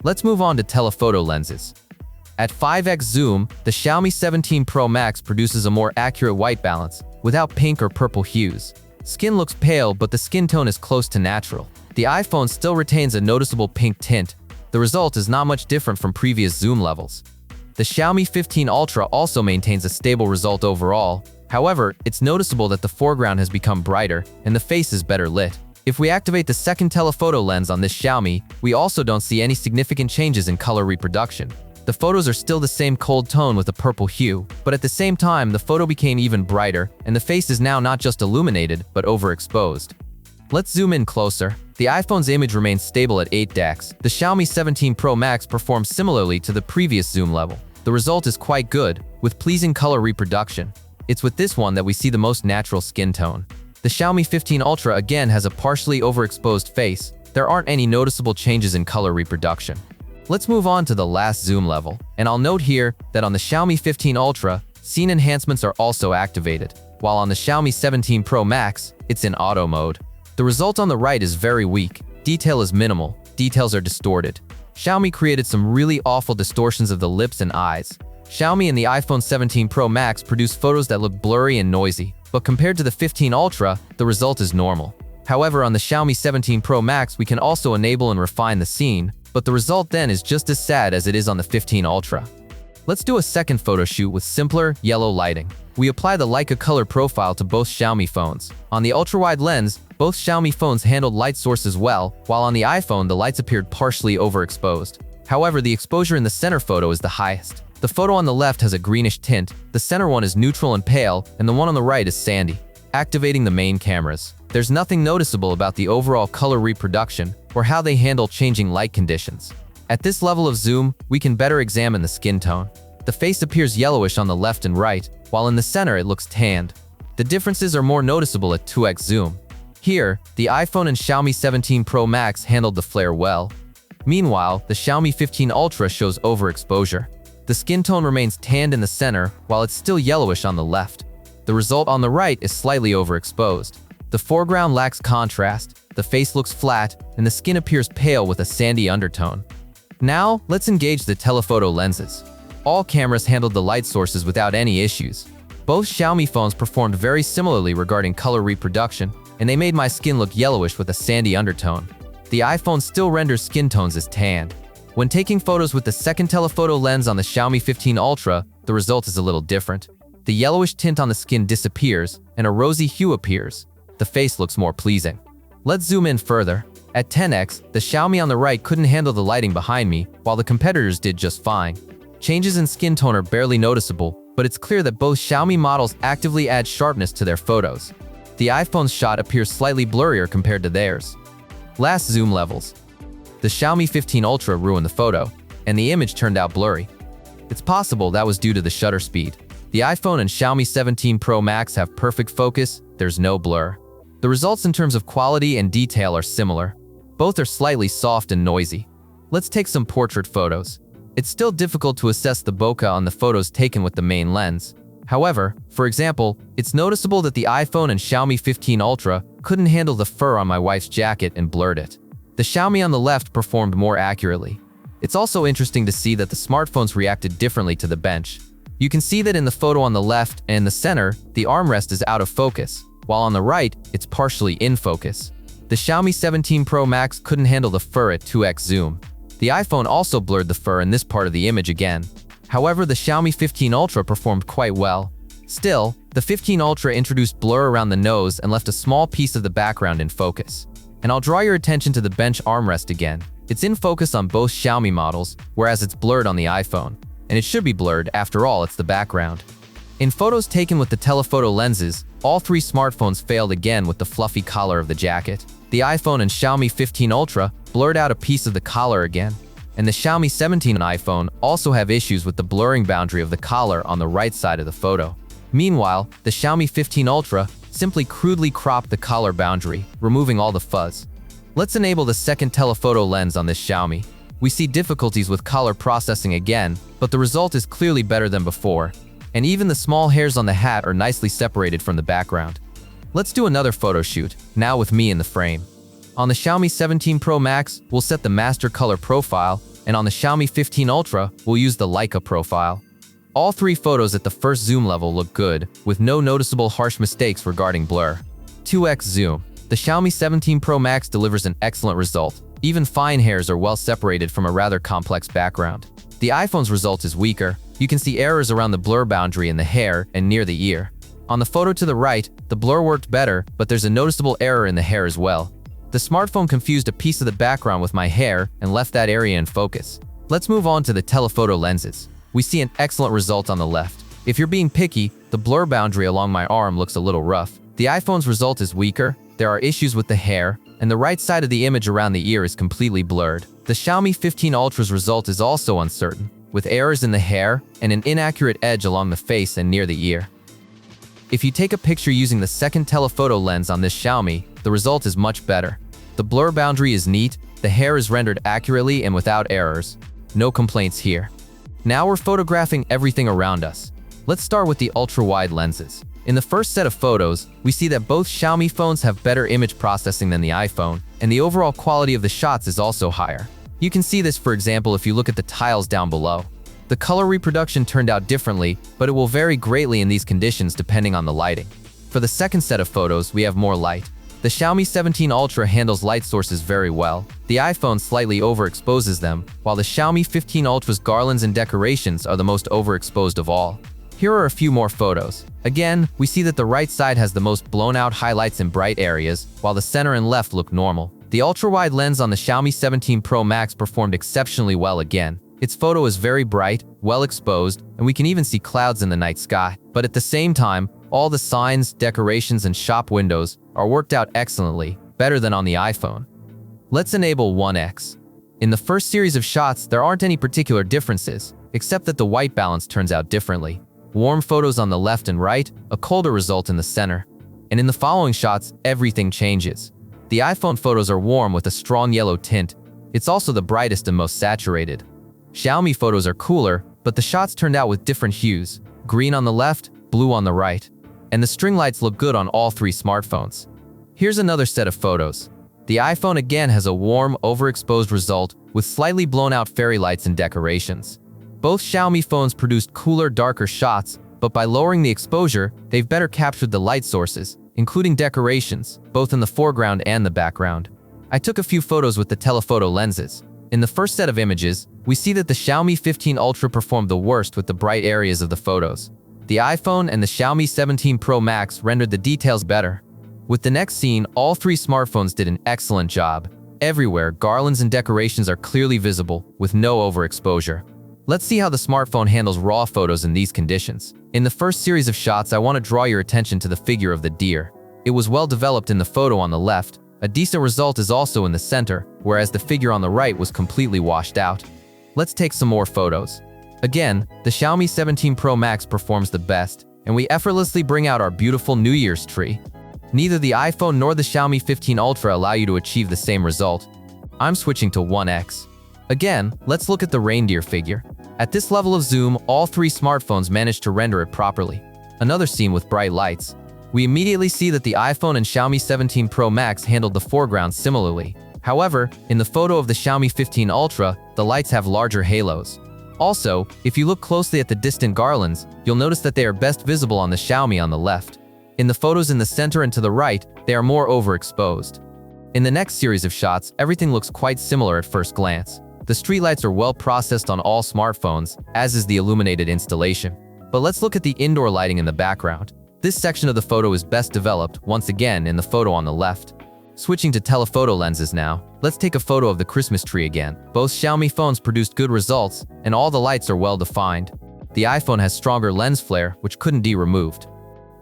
Let's move on to telephoto lenses. At 5x zoom, the Xiaomi 17 Pro Max produces a more accurate white balance, without pink or purple hues. Skin looks pale, but the skin tone is close to natural. The iPhone still retains a noticeable pink tint. The result is not much different from previous zoom levels. The Xiaomi 15 Ultra also maintains a stable result overall. However, it's noticeable that the foreground has become brighter and the face is better lit. If we activate the second telephoto lens on this Xiaomi, we also don't see any significant changes in color reproduction. The photos are still the same cold tone with a purple hue, but at the same time, the photo became even brighter, and the face is now not just illuminated, but overexposed. Let's zoom in closer. The iPhone's image remains stable at 8x. The Xiaomi 17 Pro Max performs similarly to the previous zoom level. The result is quite good, with pleasing color reproduction. It's with this one that we see the most natural skin tone. The Xiaomi 15 Ultra again has a partially overexposed face. There aren't any noticeable changes in color reproduction. Let's move on to the last zoom level, and I'll note here that on the Xiaomi 15 Ultra, scene enhancements are also activated, while on the Xiaomi 17 Pro Max, it's in auto mode. The result on the right is very weak, detail is minimal, details are distorted. Xiaomi created some really awful distortions of the lips and eyes. Xiaomi and the iPhone 17 Pro Max produce photos that look blurry and noisy, but compared to the 15 Ultra, the result is normal. However, on the Xiaomi 17 Pro Max, we can also enable and refine the scene, but the result then is just as sad as it is on the 15 Ultra. Let's do a second photo shoot with simpler, yellow lighting. We apply the Leica color profile to both Xiaomi phones. On the ultra-wide lens, both Xiaomi phones handled light sources well, while on the iPhone, the lights appeared partially overexposed. However, the exposure in the center photo is the highest. The photo on the left has a greenish tint, the center one is neutral and pale, and the one on the right is sandy. Activating the main cameras. There's nothing noticeable about the overall color reproduction or how they handle changing light conditions. At this level of zoom, we can better examine the skin tone. The face appears yellowish on the left and right, while in the center it looks tanned. The differences are more noticeable at 2x zoom. Here, the iPhone and Xiaomi 17 Pro Max handled the flare well. Meanwhile, the Xiaomi 15 Ultra shows overexposure. The skin tone remains tanned in the center, while it's still yellowish on the left. The result on the right is slightly overexposed. The foreground lacks contrast, the face looks flat, and the skin appears pale with a sandy undertone. Now, let's engage the telephoto lenses. All cameras handled the light sources without any issues. Both Xiaomi phones performed very similarly regarding color reproduction, and they made my skin look yellowish with a sandy undertone. The iPhone still renders skin tones as tanned. When taking photos with the second telephoto lens on the Xiaomi 15 Ultra, the result is a little different. The yellowish tint on the skin disappears, and a rosy hue appears. The face looks more pleasing. Let's zoom in further. At 10x, the Xiaomi on the right couldn't handle the lighting behind me, while the competitors did just fine. Changes in skin tone are barely noticeable, but it's clear that both Xiaomi models actively add sharpness to their photos. The iPhone's shot appears slightly blurrier compared to theirs. Last zoom levels. The Xiaomi 15 Ultra ruined the photo, and the image turned out blurry. It's possible that was due to the shutter speed. The iPhone and Xiaomi 17 Pro Max have perfect focus, there's no blur. The results in terms of quality and detail are similar. Both are slightly soft and noisy. Let's take some portrait photos. It's still difficult to assess the bokeh on the photos taken with the main lens. However, for example, it's noticeable that the iPhone and Xiaomi 15 Ultra couldn't handle the fur on my wife's jacket and blurred it. The Xiaomi on the left performed more accurately. It's also interesting to see that the smartphones reacted differently to the bench. You can see that in the photo on the left and in the center, the armrest is out of focus, while on the right, it's partially in focus. The Xiaomi 17 Pro Max couldn't handle the fur at 2x zoom. The iPhone also blurred the fur in this part of the image again. However, the Xiaomi 15 Ultra performed quite well. Still, the 15 Ultra introduced blur around the nose and left a small piece of the background in focus. And I'll draw your attention to the bench armrest again. It's in focus on both Xiaomi models, whereas it's blurred on the iPhone. And it should be blurred, after all, it's the background. In photos taken with the telephoto lenses, all three smartphones failed again with the fluffy collar of the jacket. The iPhone and Xiaomi 15 Ultra blurred out a piece of the collar again, and the Xiaomi 17 and iPhone also have issues with the blurring boundary of the collar on the right side of the photo. Meanwhile, the Xiaomi 15 Ultra simply crudely cropped the collar boundary, removing all the fuzz. Let's enable the second telephoto lens on this Xiaomi. We see difficulties with color processing again, but the result is clearly better than before, and even the small hairs on the hat are nicely separated from the background. Let's do another photo shoot, now with me in the frame. On the Xiaomi 17 Pro Max, we'll set the master color profile, and on the Xiaomi 15 Ultra, we'll use the Leica profile. All three photos at the first zoom level look good, with no noticeable harsh mistakes regarding blur. 2x zoom. The Xiaomi 17 Pro Max delivers an excellent result. Even fine hairs are well separated from a rather complex background. The iPhone's result is weaker, you can see errors around the blur boundary in the hair and near the ear. On the photo to the right, the blur worked better, but there's a noticeable error in the hair as well. The smartphone confused a piece of the background with my hair and left that area in focus. Let's move on to the telephoto lenses. We see an excellent result on the left. If you're being picky, the blur boundary along my arm looks a little rough. The iPhone's result is weaker, there are issues with the hair, and the right side of the image around the ear is completely blurred. The Xiaomi 15 Ultra's result is also uncertain, with errors in the hair and an inaccurate edge along the face and near the ear. If you take a picture using the second telephoto lens on this Xiaomi, the result is much better. The blur boundary is neat, the hair is rendered accurately and without errors. No complaints here. Now we're photographing everything around us. Let's start with the ultra-wide lenses. In the first set of photos, we see that both Xiaomi phones have better image processing than the iPhone, and the overall quality of the shots is also higher. You can see this, for example, if you look at the tiles down below. The color reproduction turned out differently, but it will vary greatly in these conditions depending on the lighting. For the second set of photos, we have more light. The Xiaomi 17 Ultra handles light sources very well. The iPhone slightly overexposes them, while the Xiaomi 15 Ultra's garlands and decorations are the most overexposed of all. Here are a few more photos. Again, we see that the right side has the most blown-out highlights in bright areas, while the center and left look normal. The ultra-wide lens on the Xiaomi 17 Pro Max performed exceptionally well again. Its photo is very bright, well exposed, and we can even see clouds in the night sky. But at the same time, all the signs, decorations, and shop windows are worked out excellently, better than on the iPhone. Let's enable 1x. In the first series of shots, there aren't any particular differences, except that the white balance turns out differently. Warm photos on the left and right, a colder result in the center. And in the following shots, everything changes. The iPhone photos are warm with a strong yellow tint. It's also the brightest and most saturated. Xiaomi photos are cooler, but the shots turned out with different hues. Green on the left, blue on the right. And the string lights look good on all three smartphones. Here's another set of photos. The iPhone again has a warm, overexposed result with slightly blown out fairy lights and decorations. Both Xiaomi phones produced cooler, darker shots, but by lowering the exposure, they've better captured the light sources, including decorations, both in the foreground and the background. I took a few photos with the telephoto lenses. In the first set of images, we see that the Xiaomi 15 Ultra performed the worst with the bright areas of the photos. The iPhone and the Xiaomi 17 Pro Max rendered the details better. With the next scene, all three smartphones did an excellent job. Everywhere, garlands and decorations are clearly visible, with no overexposure. Let's see how the smartphone handles raw photos in these conditions. In the first series of shots, I want to draw your attention to the figure of the deer. It was well developed in the photo on the left. A decent result is also in the center, whereas the figure on the right was completely washed out. Let's take some more photos. Again, the Xiaomi 17 Pro Max performs the best, and we effortlessly bring out our beautiful New Year's tree. Neither the iPhone nor the Xiaomi 15 Ultra allow you to achieve the same result. I'm switching to 1x. Again, let's look at the reindeer figure. At this level of zoom, all three smartphones managed to render it properly. Another scene with bright lights. We immediately see that the iPhone and Xiaomi 17 Pro Max handled the foreground similarly. However, in the photo of the Xiaomi 15 Ultra, the lights have larger halos. Also, if you look closely at the distant garlands, you'll notice that they are best visible on the Xiaomi on the left. In the photos in the center and to the right, they are more overexposed. In the next series of shots, everything looks quite similar at first glance. The streetlights are well processed on all smartphones, as is the illuminated installation. But let's look at the indoor lighting in the background. This section of the photo is best developed, once again, in the photo on the left. Switching to telephoto lenses now, let's take a photo of the Christmas tree again. Both Xiaomi phones produced good results, and all the lights are well defined. The iPhone has stronger lens flare, which couldn't be removed.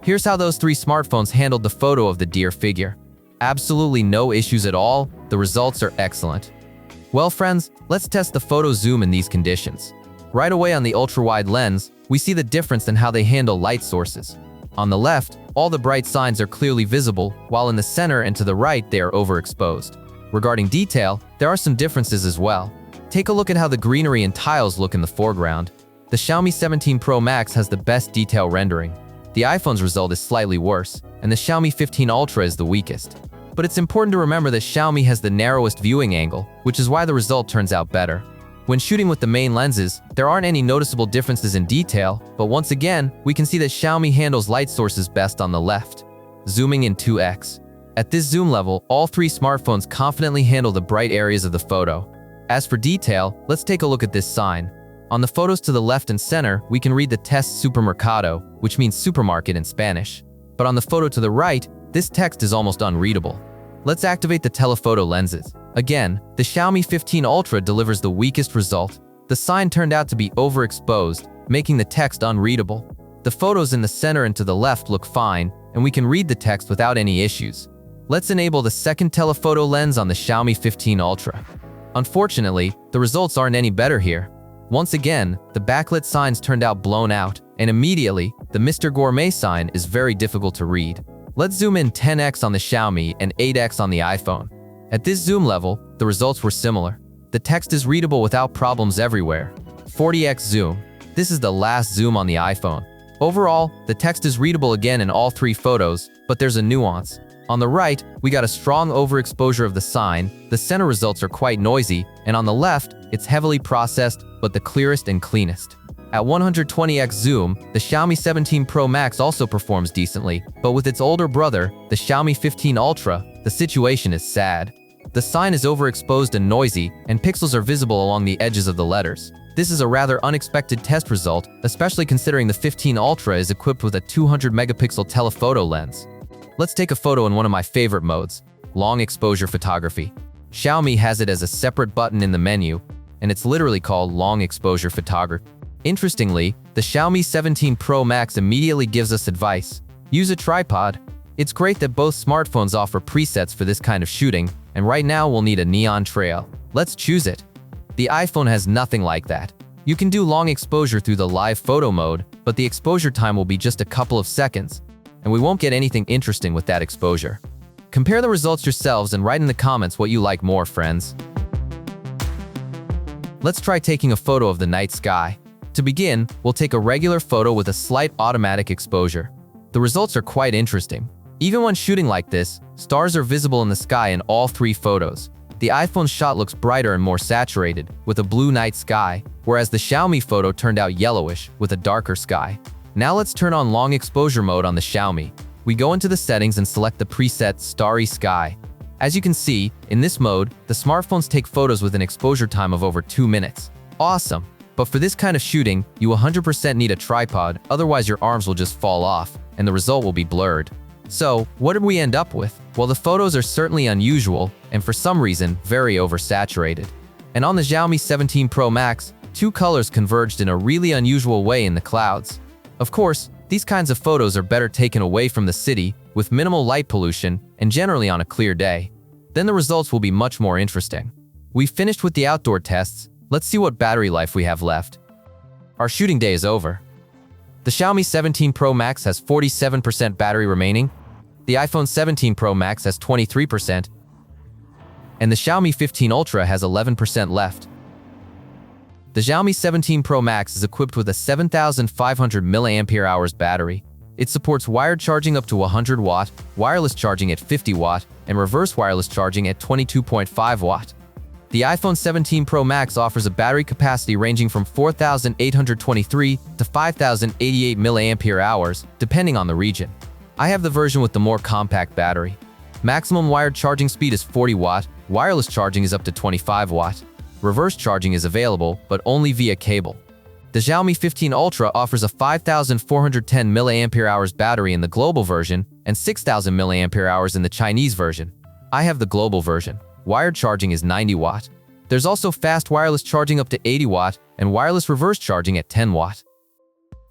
Here's how those three smartphones handled the photo of the deer figure. Absolutely no issues at all, the results are excellent. Well friends, let's test the photo zoom in these conditions. Right away on the ultra-wide lens, we see the difference in how they handle light sources. On the left, all the bright signs are clearly visible, while in the center and to the right they are overexposed. Regarding detail, there are some differences as well. Take a look at how the greenery and tiles look in the foreground. The Xiaomi 17 Pro Max has the best detail rendering. The iPhone's result is slightly worse, and the Xiaomi 15 Ultra is the weakest. But it's important to remember that Xiaomi has the narrowest viewing angle, which is why the result turns out better. When shooting with the main lenses, there aren't any noticeable differences in detail, but once again, we can see that Xiaomi handles light sources best on the left. Zooming in 2x. At this zoom level, all three smartphones confidently handle the bright areas of the photo. As for detail, let's take a look at this sign. On the photos to the left and center, we can read the text supermercado, which means supermarket in Spanish. But on the photo to the right, this text is almost unreadable. Let's activate the telephoto lenses. Again, the Xiaomi 15 Ultra delivers the weakest result. The sign turned out to be overexposed, making the text unreadable. The photos in the center and to the left look fine, and we can read the text without any issues. Let's enable the second telephoto lens on the Xiaomi 15 Ultra. Unfortunately, the results aren't any better here. Once again, the backlit signs turned out blown out, and immediately, the Mr. Gourmet sign is very difficult to read. Let's zoom in 10x on the Xiaomi and 8x on the iPhone. At this zoom level, the results were similar. The text is readable without problems everywhere. 40x zoom. This is the last zoom on the iPhone. Overall, the text is readable again in all three photos, but there's a nuance. On the right, we got a strong overexposure of the sign, the center results are quite noisy, and on the left, it's heavily processed, but the clearest and cleanest. At 120x zoom, the Xiaomi 17 Pro Max also performs decently, but with its older brother, the Xiaomi 15 Ultra, the situation is sad. The sign is overexposed and noisy, and pixels are visible along the edges of the letters. This is a rather unexpected test result, especially considering the 15 Ultra is equipped with a 200-megapixel telephoto lens. Let's take a photo in one of my favorite modes, long exposure photography. Xiaomi has it as a separate button in the menu, and it's literally called long exposure photography. Interestingly, the Xiaomi 17 Pro Max immediately gives us advice. Use a tripod. It's great that both smartphones offer presets for this kind of shooting, and right now we'll need a neon trail. Let's choose it. The iPhone has nothing like that. You can do long exposure through the live photo mode, but the exposure time will be just a couple of seconds, and we won't get anything interesting with that exposure. Compare the results yourselves and write in the comments what you like more, friends. Let's try taking a photo of the night sky. To begin, we'll take a regular photo with a slight automatic exposure. The results are quite interesting. Even when shooting like this, stars are visible in the sky in all three photos. The iPhone shot looks brighter and more saturated, with a blue night sky, whereas the Xiaomi photo turned out yellowish, with a darker sky. Now let's turn on long exposure mode on the Xiaomi. We go into the settings and select the preset Starry Sky. As you can see, in this mode, the smartphones take photos with an exposure time of over 2 minutes. Awesome! But for this kind of shooting, you 100% need a tripod, otherwise your arms will just fall off, and the result will be blurred. So, what did we end up with? Well, the photos are certainly unusual, and for some reason, very oversaturated. And on the Xiaomi 17 Pro Max, two colors converged in a really unusual way in the clouds. Of course, these kinds of photos are better taken away from the city, with minimal light pollution, and generally on a clear day. Then the results will be much more interesting. We've finished with the outdoor tests. Let's see what battery life we have left. Our shooting day is over. The Xiaomi 17 Pro Max has 47% battery remaining, the iPhone 17 Pro Max has 23%, and the Xiaomi 15 Ultra has 11% left. The Xiaomi 17 Pro Max is equipped with a 7,500 mAh battery. It supports wired charging up to 100 watt, wireless charging at 50 watt, and reverse wireless charging at 22.5 watt. The iPhone 17 Pro Max offers a battery capacity ranging from 4,823 to 5,088 mAh, depending on the region. I have the version with the more compact battery. Maximum wired charging speed is 40 watt, wireless charging is up to 25 watt. Reverse charging is available, but only via cable. The Xiaomi 15 Ultra offers a 5,410 mAh battery in the global version and 6,000 mAh in the Chinese version. I have the global version. Wired charging is 90 watt. There's also fast wireless charging up to 80 watt and wireless reverse charging at 10 watt.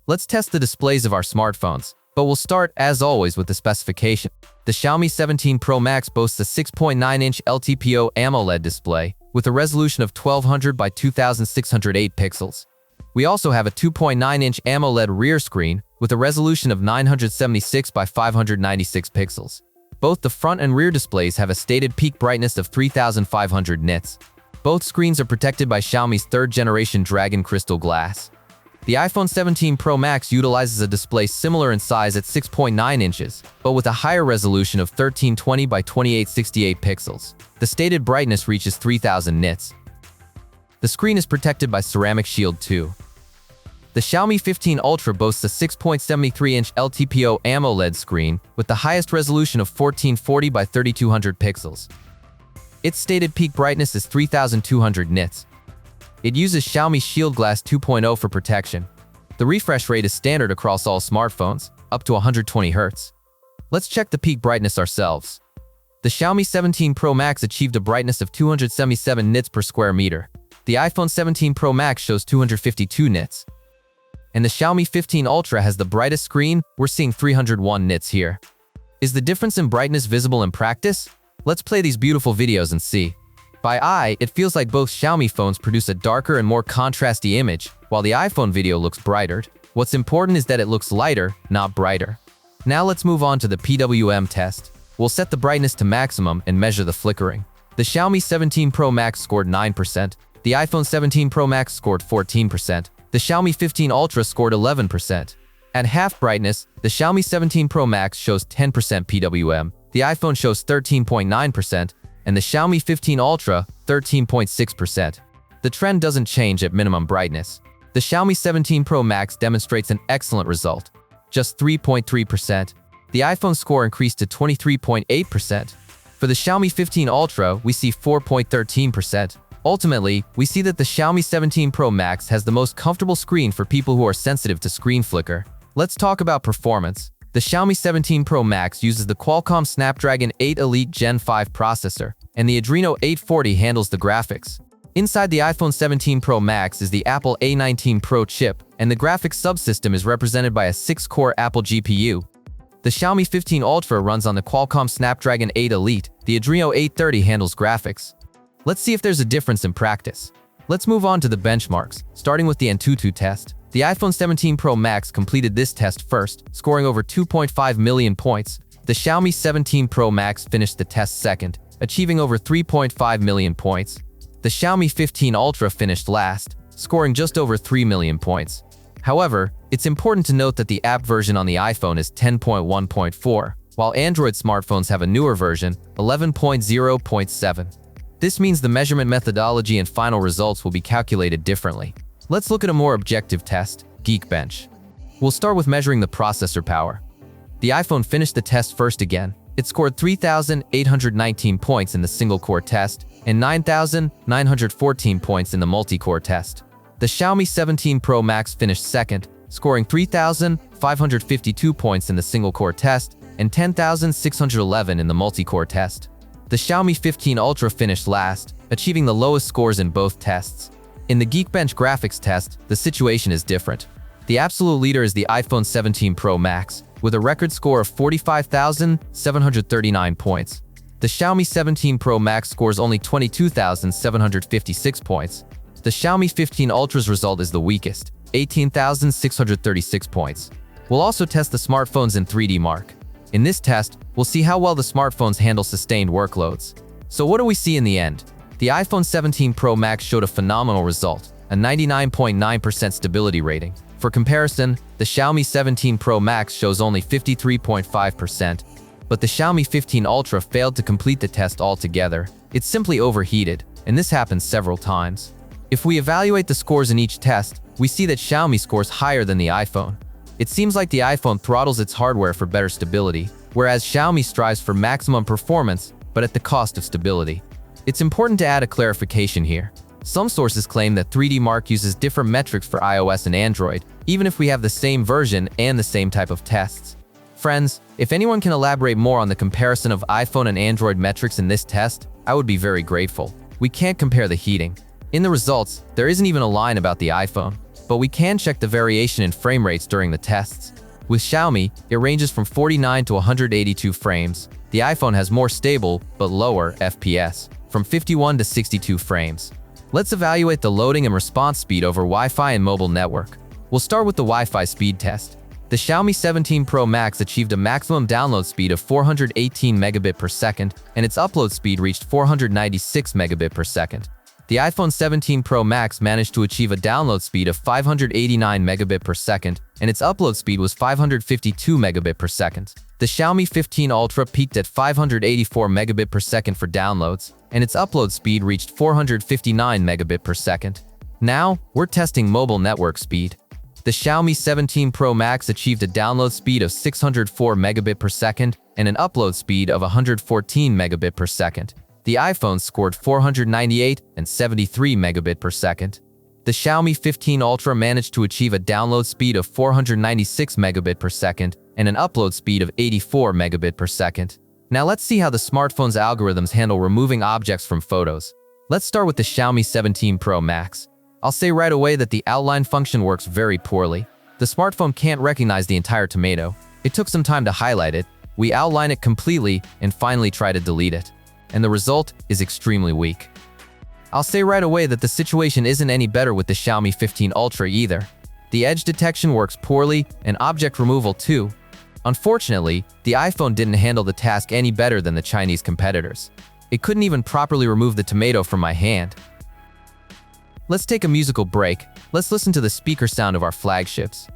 Let's test the displays of our smartphones, but we'll start, as always, with the specification. The Xiaomi 17 Pro Max boasts a 6.9-inch LTPO AMOLED display with a resolution of 1200 by 2608 pixels. We also have a 2.9-inch AMOLED rear screen with a resolution of 976 by 596 pixels. Both the front and rear displays have a stated peak brightness of 3,500 nits. Both screens are protected by Xiaomi's third-generation Dragon Crystal glass. The iPhone 17 Pro Max utilizes a display similar in size at 6.9 inches, but with a higher resolution of 1320 by 2868 pixels. The stated brightness reaches 3,000 nits. The screen is protected by Ceramic Shield 2. The Xiaomi 15 Ultra boasts a 6.73-inch LTPO AMOLED screen with the highest resolution of 1440 by 3200 pixels. Its stated peak brightness is 3,200 nits. It uses Xiaomi Shield Glass 2.0 for protection. The refresh rate is standard across all smartphones, up to 120 Hz. Let's check the peak brightness ourselves. The Xiaomi 17 Pro Max achieved a brightness of 277 nits per square meter. The iPhone 17 Pro Max shows 252 nits. And the Xiaomi 15 Ultra has the brightest screen, we're seeing 301 nits here. Is the difference in brightness visible in practice? Let's play these beautiful videos and see. By eye, it feels like both Xiaomi phones produce a darker and more contrasty image, while the iPhone video looks brighter. What's important is that it looks lighter, not brighter. Now let's move on to the PWM test. We'll set the brightness to maximum and measure the flickering. The Xiaomi 17 Pro Max scored 9%, the iPhone 17 Pro Max scored 14%, the Xiaomi 15 Ultra scored 11%. At half brightness, the Xiaomi 17 Pro Max shows 10% PWM, the iPhone shows 13.9%, and the Xiaomi 15 Ultra 13.6%. The trend doesn't change at minimum brightness. The Xiaomi 17 Pro Max demonstrates an excellent result, just 3.3%. The iPhone score increased to 23.8%. For the Xiaomi 15 Ultra, we see 4.13%. Ultimately, we see that the Xiaomi 17 Pro Max has the most comfortable screen for people who are sensitive to screen flicker. Let's talk about performance. The Xiaomi 17 Pro Max uses the Qualcomm Snapdragon 8 Elite Gen 5 processor, and the Adreno 840 handles the graphics. Inside the iPhone 17 Pro Max is the Apple A19 Pro chip, and the graphics subsystem is represented by a 6-core Apple GPU. The Xiaomi 15 Ultra runs on the Qualcomm Snapdragon 8 Elite, the Adreno 830 handles graphics. Let's see if there's a difference in practice. Let's move on to the benchmarks, starting with the Antutu test. The iPhone 17 Pro Max completed this test first, scoring over 2.5 million points. The Xiaomi 17 Pro Max finished the test second, achieving over 3.5 million points. The Xiaomi 15 Ultra finished last, scoring just over 3 million points. However, it's important to note that the app version on the iPhone is 10.1.4, while Android smartphones have a newer version, 11.0.7. This means the measurement methodology and final results will be calculated differently. Let's look at a more objective test, Geekbench. We'll start with measuring the processor power. The iPhone finished the test first again. It scored 3,819 points in the single-core test and 9,914 points in the multi-core test. The Xiaomi 17 Pro Max finished second, scoring 3,552 points in the single-core test and 10,611 in the multi-core test. The Xiaomi 15 Ultra finished last, achieving the lowest scores in both tests. In the Geekbench graphics test, the situation is different. The absolute leader is the iPhone 17 Pro Max, with a record score of 45,739 points. The Xiaomi 17 Pro Max scores only 22,756 points. The Xiaomi 15 Ultra's result is the weakest, 18,636 points. We'll also test the smartphones in 3D Mark. In this test, we'll see how well the smartphones handle sustained workloads. So what do we see in the end? The iPhone 17 Pro Max showed a phenomenal result, a 99.9% stability rating. For comparison, the Xiaomi 17 Pro Max shows only 53.5%, but the Xiaomi 15 Ultra failed to complete the test altogether. It simply overheated, and this happens several times. If we evaluate the scores in each test, we see that Xiaomi scores higher than the iPhone. It seems like the iPhone throttles its hardware for better stability, whereas Xiaomi strives for maximum performance, but at the cost of stability. It's important to add a clarification here. Some sources claim that 3D Mark uses different metrics for iOS and Android, even if we have the same version and the same type of tests. Friends, if anyone can elaborate more on the comparison of iPhone and Android metrics in this test, I would be very grateful. We can't compare the heating. In the results, there isn't even a line about the iPhone, but we can check the variation in frame rates during the tests. With Xiaomi, it ranges from 49 to 182 frames. The iPhone has more stable, but lower FPS, from 51 to 62 frames. Let's evaluate the loading and response speed over Wi-Fi and mobile network. We'll start with the Wi-Fi speed test. The Xiaomi 17 Pro Max achieved a maximum download speed of 418 megabit per second, and its upload speed reached 496 megabit per second. The iPhone 17 Pro Max managed to achieve a download speed of 589 megabit per second, and its upload speed was 552 megabit per second. The Xiaomi 15 Ultra peaked at 584 megabit per second for downloads, and its upload speed reached 459 megabit per second. Now, we're testing mobile network speed. The Xiaomi 17 Pro Max achieved a download speed of 604 megabit per second and an upload speed of 114 megabit per second. The iPhone scored 498 and 73 megabit per second. the Xiaomi 15 Ultra managed to achieve a download speed of 496 megabit per second and an upload speed of 84 megabit per second. Now let's see how the smartphone's algorithms handle removing objects from photos. Let's start with the Xiaomi 17 Pro Max. I'll say right away that the outline function works very poorly. The smartphone can't recognize the entire tomato. It took some time to highlight it. We outline it completely and finally try to delete it. And the result is extremely weak. I'll say right away that the situation isn't any better with the Xiaomi 15 Ultra either. The edge detection works poorly and object removal too. Unfortunately, the iPhone didn't handle the task any better than the Chinese competitors. It couldn't even properly remove the tomato from my hand. Let's take a musical break. Let's listen to the speaker sound of our flagships.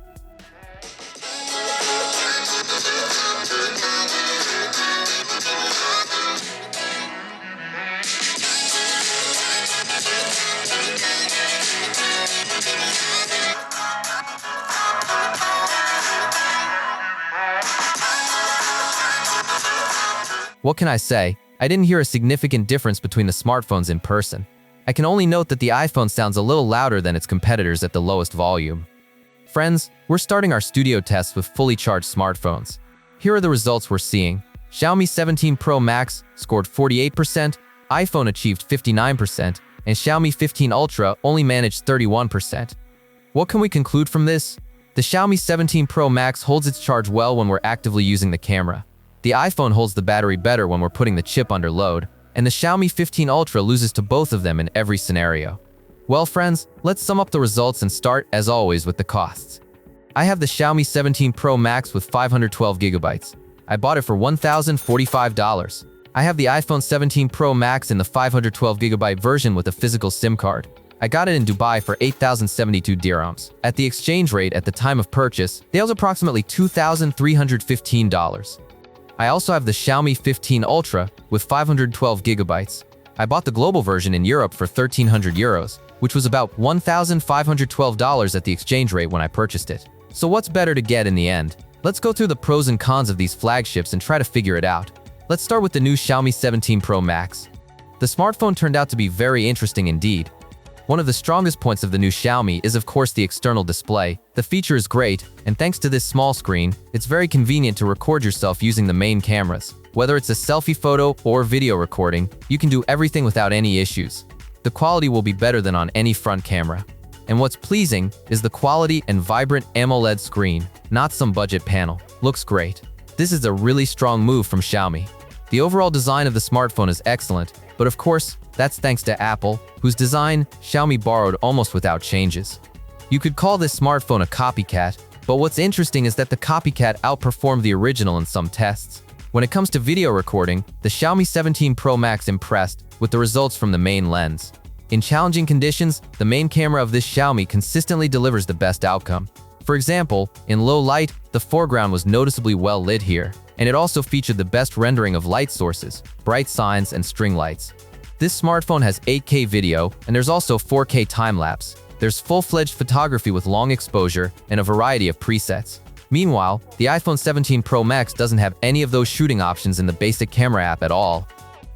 What can I say? I didn't hear a significant difference between the smartphones in person. I can only note that the iPhone sounds a little louder than its competitors at the lowest volume. Friends, we're starting our studio tests with fully charged smartphones. Here are the results we're seeing. Xiaomi 17 Pro Max scored 48%, iPhone achieved 59%, and Xiaomi 15 Ultra only managed 31%. What can we conclude from this? The Xiaomi 17 Pro Max holds its charge well when we're actively using the camera. The iPhone holds the battery better when we're putting the chip under load, and the Xiaomi 15 Ultra loses to both of them in every scenario. Well friends, let's sum up the results and start, as always, with the costs. I have the Xiaomi 17 Pro Max with 512 gigabytes. I bought it for $1,045. I have the iPhone 17 Pro Max in the 512 gigabyte version with a physical SIM card. I got it in Dubai for 8,072 dirhams. At the exchange rate at the time of purchase, that was approximately $2,315. I also have the Xiaomi 15 Ultra with 512 gigabytes. I bought the global version in Europe for 1,300 euros, which was about $1,512 at the exchange rate when I purchased it. So what's better to get in the end? Let's go through the pros and cons of these flagships and try to figure it out. Let's start with the new Xiaomi 17 Pro Max. The smartphone turned out to be very interesting indeed. One of the strongest points of the new Xiaomi is of course the external display. The feature is great, and thanks to this small screen, it's very convenient to record yourself using the main cameras. Whether it's a selfie photo or video recording, you can do everything without any issues. The quality will be better than on any front camera. And what's pleasing is the quality and vibrant AMOLED screen, not some budget panel. Looks great. This is a really strong move from Xiaomi. The overall design of the smartphone is excellent, but of course, that's thanks to Apple, whose design Xiaomi borrowed almost without changes. You could call this smartphone a copycat, but what's interesting is that the copycat outperformed the original in some tests. When it comes to video recording, the Xiaomi 17 Pro Max impressed with the results from the main lens. In challenging conditions, the main camera of this Xiaomi consistently delivers the best outcome. For example, in low light, the foreground was noticeably well lit here, and it also featured the best rendering of light sources, bright signs, and string lights. This smartphone has 8K video, and there's also 4K time-lapse. There's full-fledged photography with long exposure and a variety of presets. Meanwhile, the iPhone 17 Pro Max doesn't have any of those shooting options in the basic camera app at all.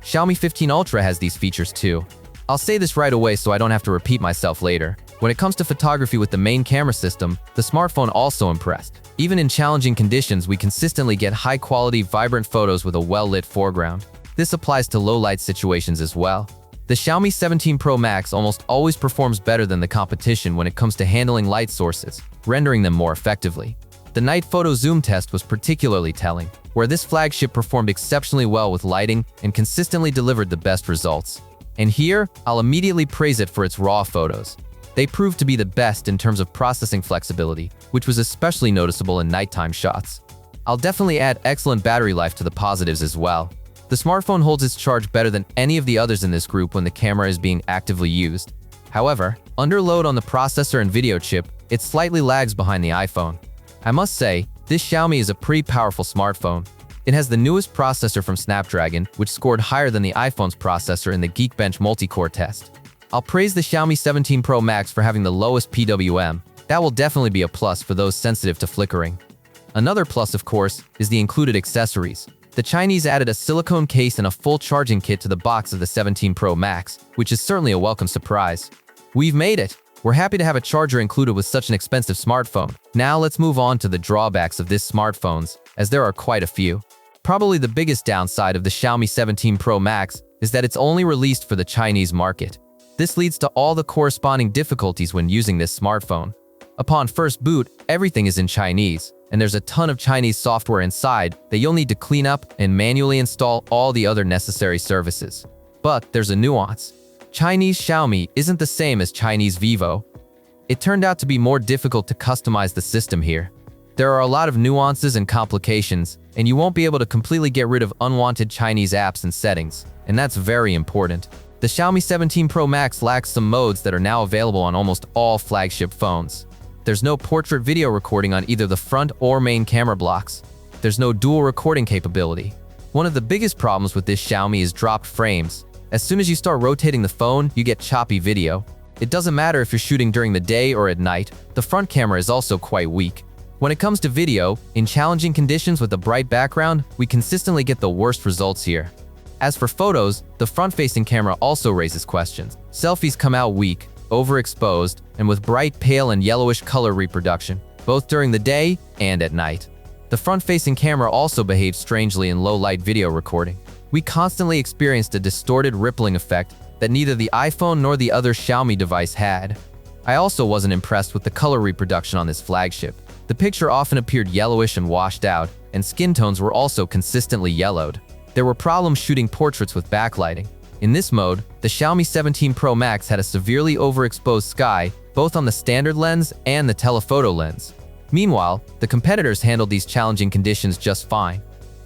Xiaomi 15 Ultra has these features too. I'll say this right away so I don't have to repeat myself later. When it comes to photography with the main camera system, the smartphone also impressed. Even in challenging conditions, we consistently get high-quality, vibrant photos with a well-lit foreground. This applies to low-light situations as well. The Xiaomi 17 Pro Max almost always performs better than the competition when it comes to handling light sources, rendering them more effectively. The night photo zoom test was particularly telling, where this flagship performed exceptionally well with lighting and consistently delivered the best results. And here, I'll immediately praise it for its RAW photos. They proved to be the best in terms of processing flexibility, which was especially noticeable in nighttime shots. I'll definitely add excellent battery life to the positives as well. The smartphone holds its charge better than any of the others in this group when the camera is being actively used. However, under load on the processor and video chip, it slightly lags behind the iPhone. I must say, this Xiaomi is a pretty powerful smartphone. It has the newest processor from Snapdragon, which scored higher than the iPhone's processor in the Geekbench multi-core test. I'll praise the Xiaomi 17 Pro Max for having the lowest PWM. That will definitely be a plus for those sensitive to flickering. Another plus, of course, is the included accessories. The Chinese added a silicone case and a full charging kit to the box of the 17 Pro Max, which is certainly a welcome surprise. We've made it! We're happy to have a charger included with such an expensive smartphone. Now let's move on to the drawbacks of this smartphones, as there are quite a few. Probably the biggest downside of the Xiaomi 17 Pro Max is that it's only released for the Chinese market. This leads to all the corresponding difficulties when using this smartphone. Upon first boot, everything is in Chinese, and there's a ton of Chinese software inside that you'll need to clean up and manually install all the other necessary services. But there's a nuance. Chinese Xiaomi isn't the same as Chinese Vivo. It turned out to be more difficult to customize the system here. There are a lot of nuances and complications, and you won't be able to completely get rid of unwanted Chinese apps and settings, and that's very important. The Xiaomi 17 Pro Max lacks some modes that are now available on almost all flagship phones. There's no portrait video recording on either the front or main camera blocks. There's no dual recording capability. One of the biggest problems with this Xiaomi is dropped frames. As soon as you start rotating the phone, you get choppy video. It doesn't matter if you're shooting during the day or at night, the front camera is also quite weak. When it comes to video, in challenging conditions with a bright background, we consistently get the worst results here. As for photos, the front-facing camera also raises questions. Selfies come out weak, overexposed, and with bright pale and yellowish color reproduction, both during the day and at night. The front-facing camera also behaves strangely in low-light video recording. We constantly experienced a distorted rippling effect that neither the iPhone nor the other Xiaomi device had. I also wasn't impressed with the color reproduction on this flagship. The picture often appeared yellowish and washed out, and skin tones were also consistently yellowed. There were problems shooting portraits with backlighting. In this mode, the Xiaomi 17 Pro Max had a severely overexposed sky, both on the standard lens and the telephoto lens. Meanwhile, the competitors handled these challenging conditions just fine.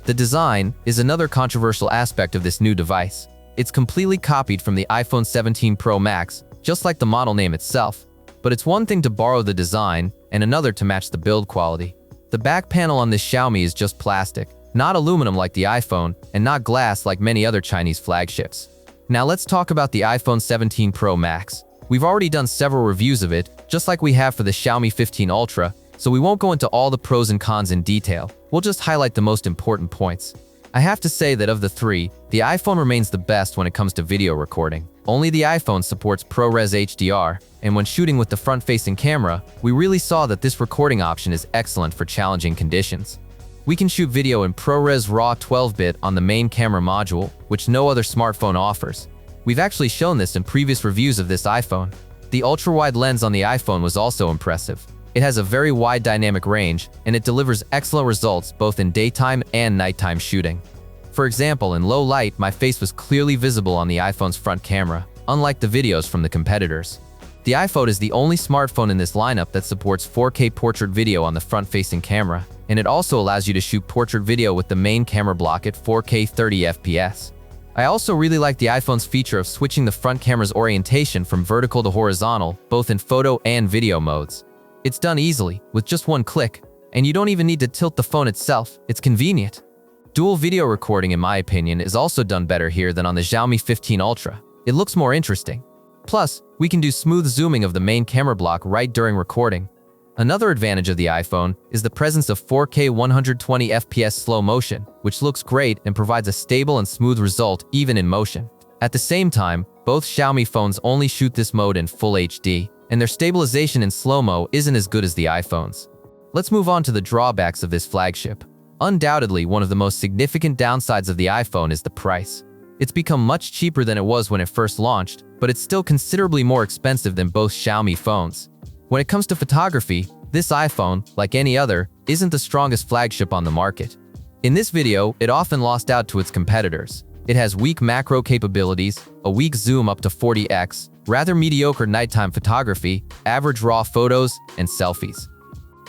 The design is another controversial aspect of this new device. It's completely copied from the iPhone 17 Pro Max, just like the model name itself. But it's one thing to borrow the design, and another to match the build quality. The back panel on this Xiaomi is just plastic, not aluminum like the iPhone, and not glass like many other Chinese flagships. Now let's talk about the iPhone 17 Pro Max. We've already done several reviews of it, just like we have for the Xiaomi 15 Ultra, so we won't go into all the pros and cons in detail. We'll just highlight the most important points. I have to say that of the three, the iPhone remains the best when it comes to video recording. Only the iPhone supports ProRes HDR, and when shooting with the front-facing camera, we really saw that this recording option is excellent for challenging conditions. We can shoot video in ProRes RAW 12-bit on the main camera module, which no other smartphone offers. We've actually shown this in previous reviews of this iPhone. The ultra-wide lens on the iPhone was also impressive. It has a very wide dynamic range, and it delivers excellent results both in daytime and nighttime shooting. For example, in low light, my face was clearly visible on the iPhone's front camera, unlike the videos from the competitors. The iPhone is the only smartphone in this lineup that supports 4K portrait video on the front-facing camera, and it also allows you to shoot portrait video with the main camera block at 4K 30 FPS. I also really like the iPhone's feature of switching the front camera's orientation from vertical to horizontal, both in photo and video modes. It's done easily, with just one click, and you don't even need to tilt the phone itself. It's convenient. Dual video recording, in my opinion, is also done better here than on the Xiaomi 15 Ultra. It looks more interesting. Plus, we can do smooth zooming of the main camera block right during recording. Another advantage of the iPhone is the presence of 4K 120 FPS slow motion, which looks great and provides a stable and smooth result even in motion. At the same time, both Xiaomi phones only shoot this mode in full HD, and their stabilization in slow-mo isn't as good as the iPhone's. Let's move on to the drawbacks of this flagship. Undoubtedly, one of the most significant downsides of the iPhone is the price. It's become much cheaper than it was when it first launched, but it's still considerably more expensive than both Xiaomi phones. When it comes to photography, this iPhone, like any other, isn't the strongest flagship on the market. In this video, it often lost out to its competitors. It has weak macro capabilities, a weak zoom up to 40x, rather mediocre nighttime photography, average raw photos, and selfies.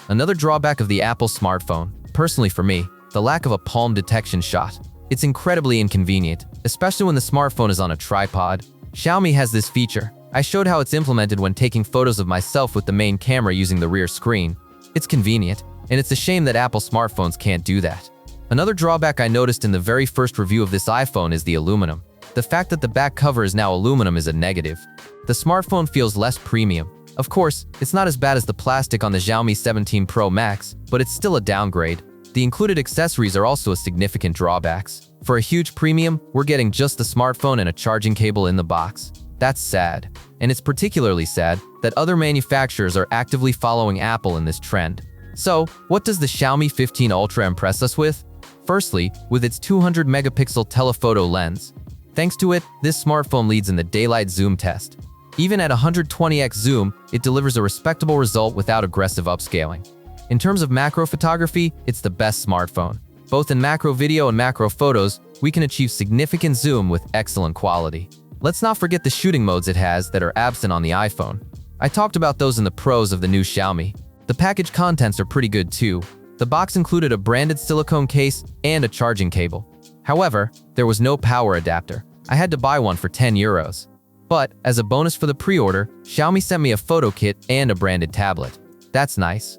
Another drawback of the Apple smartphone, personally for me, the lack of a palm detection shot. It's incredibly inconvenient, especially when the smartphone is on a tripod. Xiaomi has this feature. I showed how it's implemented when taking photos of myself with the main camera using the rear screen. It's convenient, and it's a shame that Apple smartphones can't do that. Another drawback I noticed in the very first review of this iPhone is the aluminum. The fact that the back cover is now aluminum is a negative. The smartphone feels less premium. Of course, it's not as bad as the plastic on the Xiaomi 17 Pro Max, but it's still a downgrade. The included accessories are also a significant drawbacks. For a huge premium, we're getting just the smartphone and a charging cable in the box. That's sad. And it's particularly sad that other manufacturers are actively following Apple in this trend. So, what does the Xiaomi 15 Ultra impress us with? Firstly, with its 200 megapixel telephoto lens. Thanks to it, this smartphone leads in the daylight zoom test. Even at 120x zoom, it delivers a respectable result without aggressive upscaling. In terms of macro photography, it's the best smartphone. Both in macro video and macro photos, we can achieve significant zoom with excellent quality. Let's not forget the shooting modes it has that are absent on the iPhone. I talked about those in the pros of the new Xiaomi. The package contents are pretty good too. The box included a branded silicone case and a charging cable. However, there was no power adapter. I had to buy one for 10 euros. But, as a bonus for the pre-order, Xiaomi sent me a photo kit and a branded tablet. That's nice.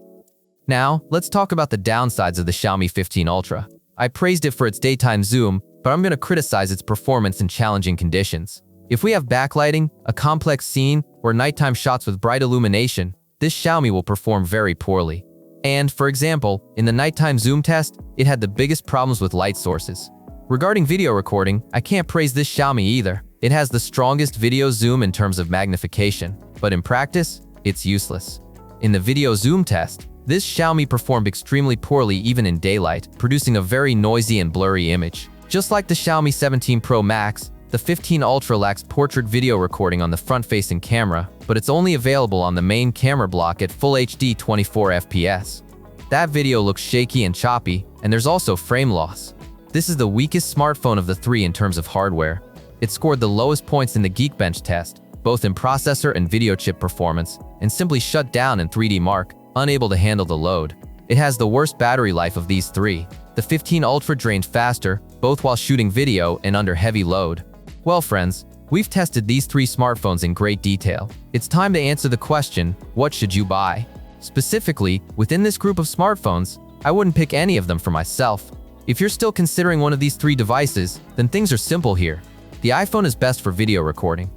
Now, let's talk about the downsides of the Xiaomi 15 Ultra. I praised it for its daytime zoom, but I'm going to criticize its performance in challenging conditions. If we have backlighting, a complex scene, or nighttime shots with bright illumination, this Xiaomi will perform very poorly. And, for example, in the nighttime zoom test, it had the biggest problems with light sources. Regarding video recording, I can't praise this Xiaomi either. It has the strongest video zoom in terms of magnification, but in practice, it's useless. In the video zoom test, this Xiaomi performed extremely poorly even in daylight, producing a very noisy and blurry image. Just like the Xiaomi 17 Pro Max, the 15 Ultra lacks portrait video recording on the front-facing camera, but it's only available on the main camera block at Full HD 24 FPS. That video looks shaky and choppy, and there's also frame loss. This is the weakest smartphone of the three in terms of hardware. It scored the lowest points in the Geekbench test, both in processor and video chip performance, and simply shut down in 3D Mark, unable to handle the load. It has the worst battery life of these three. The 15 Ultra drained faster, both while shooting video and under heavy load. Well friends, we've tested these three smartphones in great detail. It's time to answer the question, what should you buy? Specifically, within this group of smartphones, I wouldn't pick any of them for myself. If you're still considering one of these three devices, then things are simple here. The iPhone is best for video recording.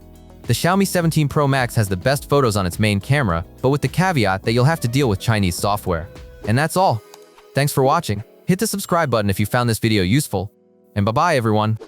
The Xiaomi 17 Pro Max has the best photos on its main camera, but with the caveat that you'll have to deal with Chinese software. And that's all. Thanks for watching. Hit the subscribe button if you found this video useful. And bye-bye everyone.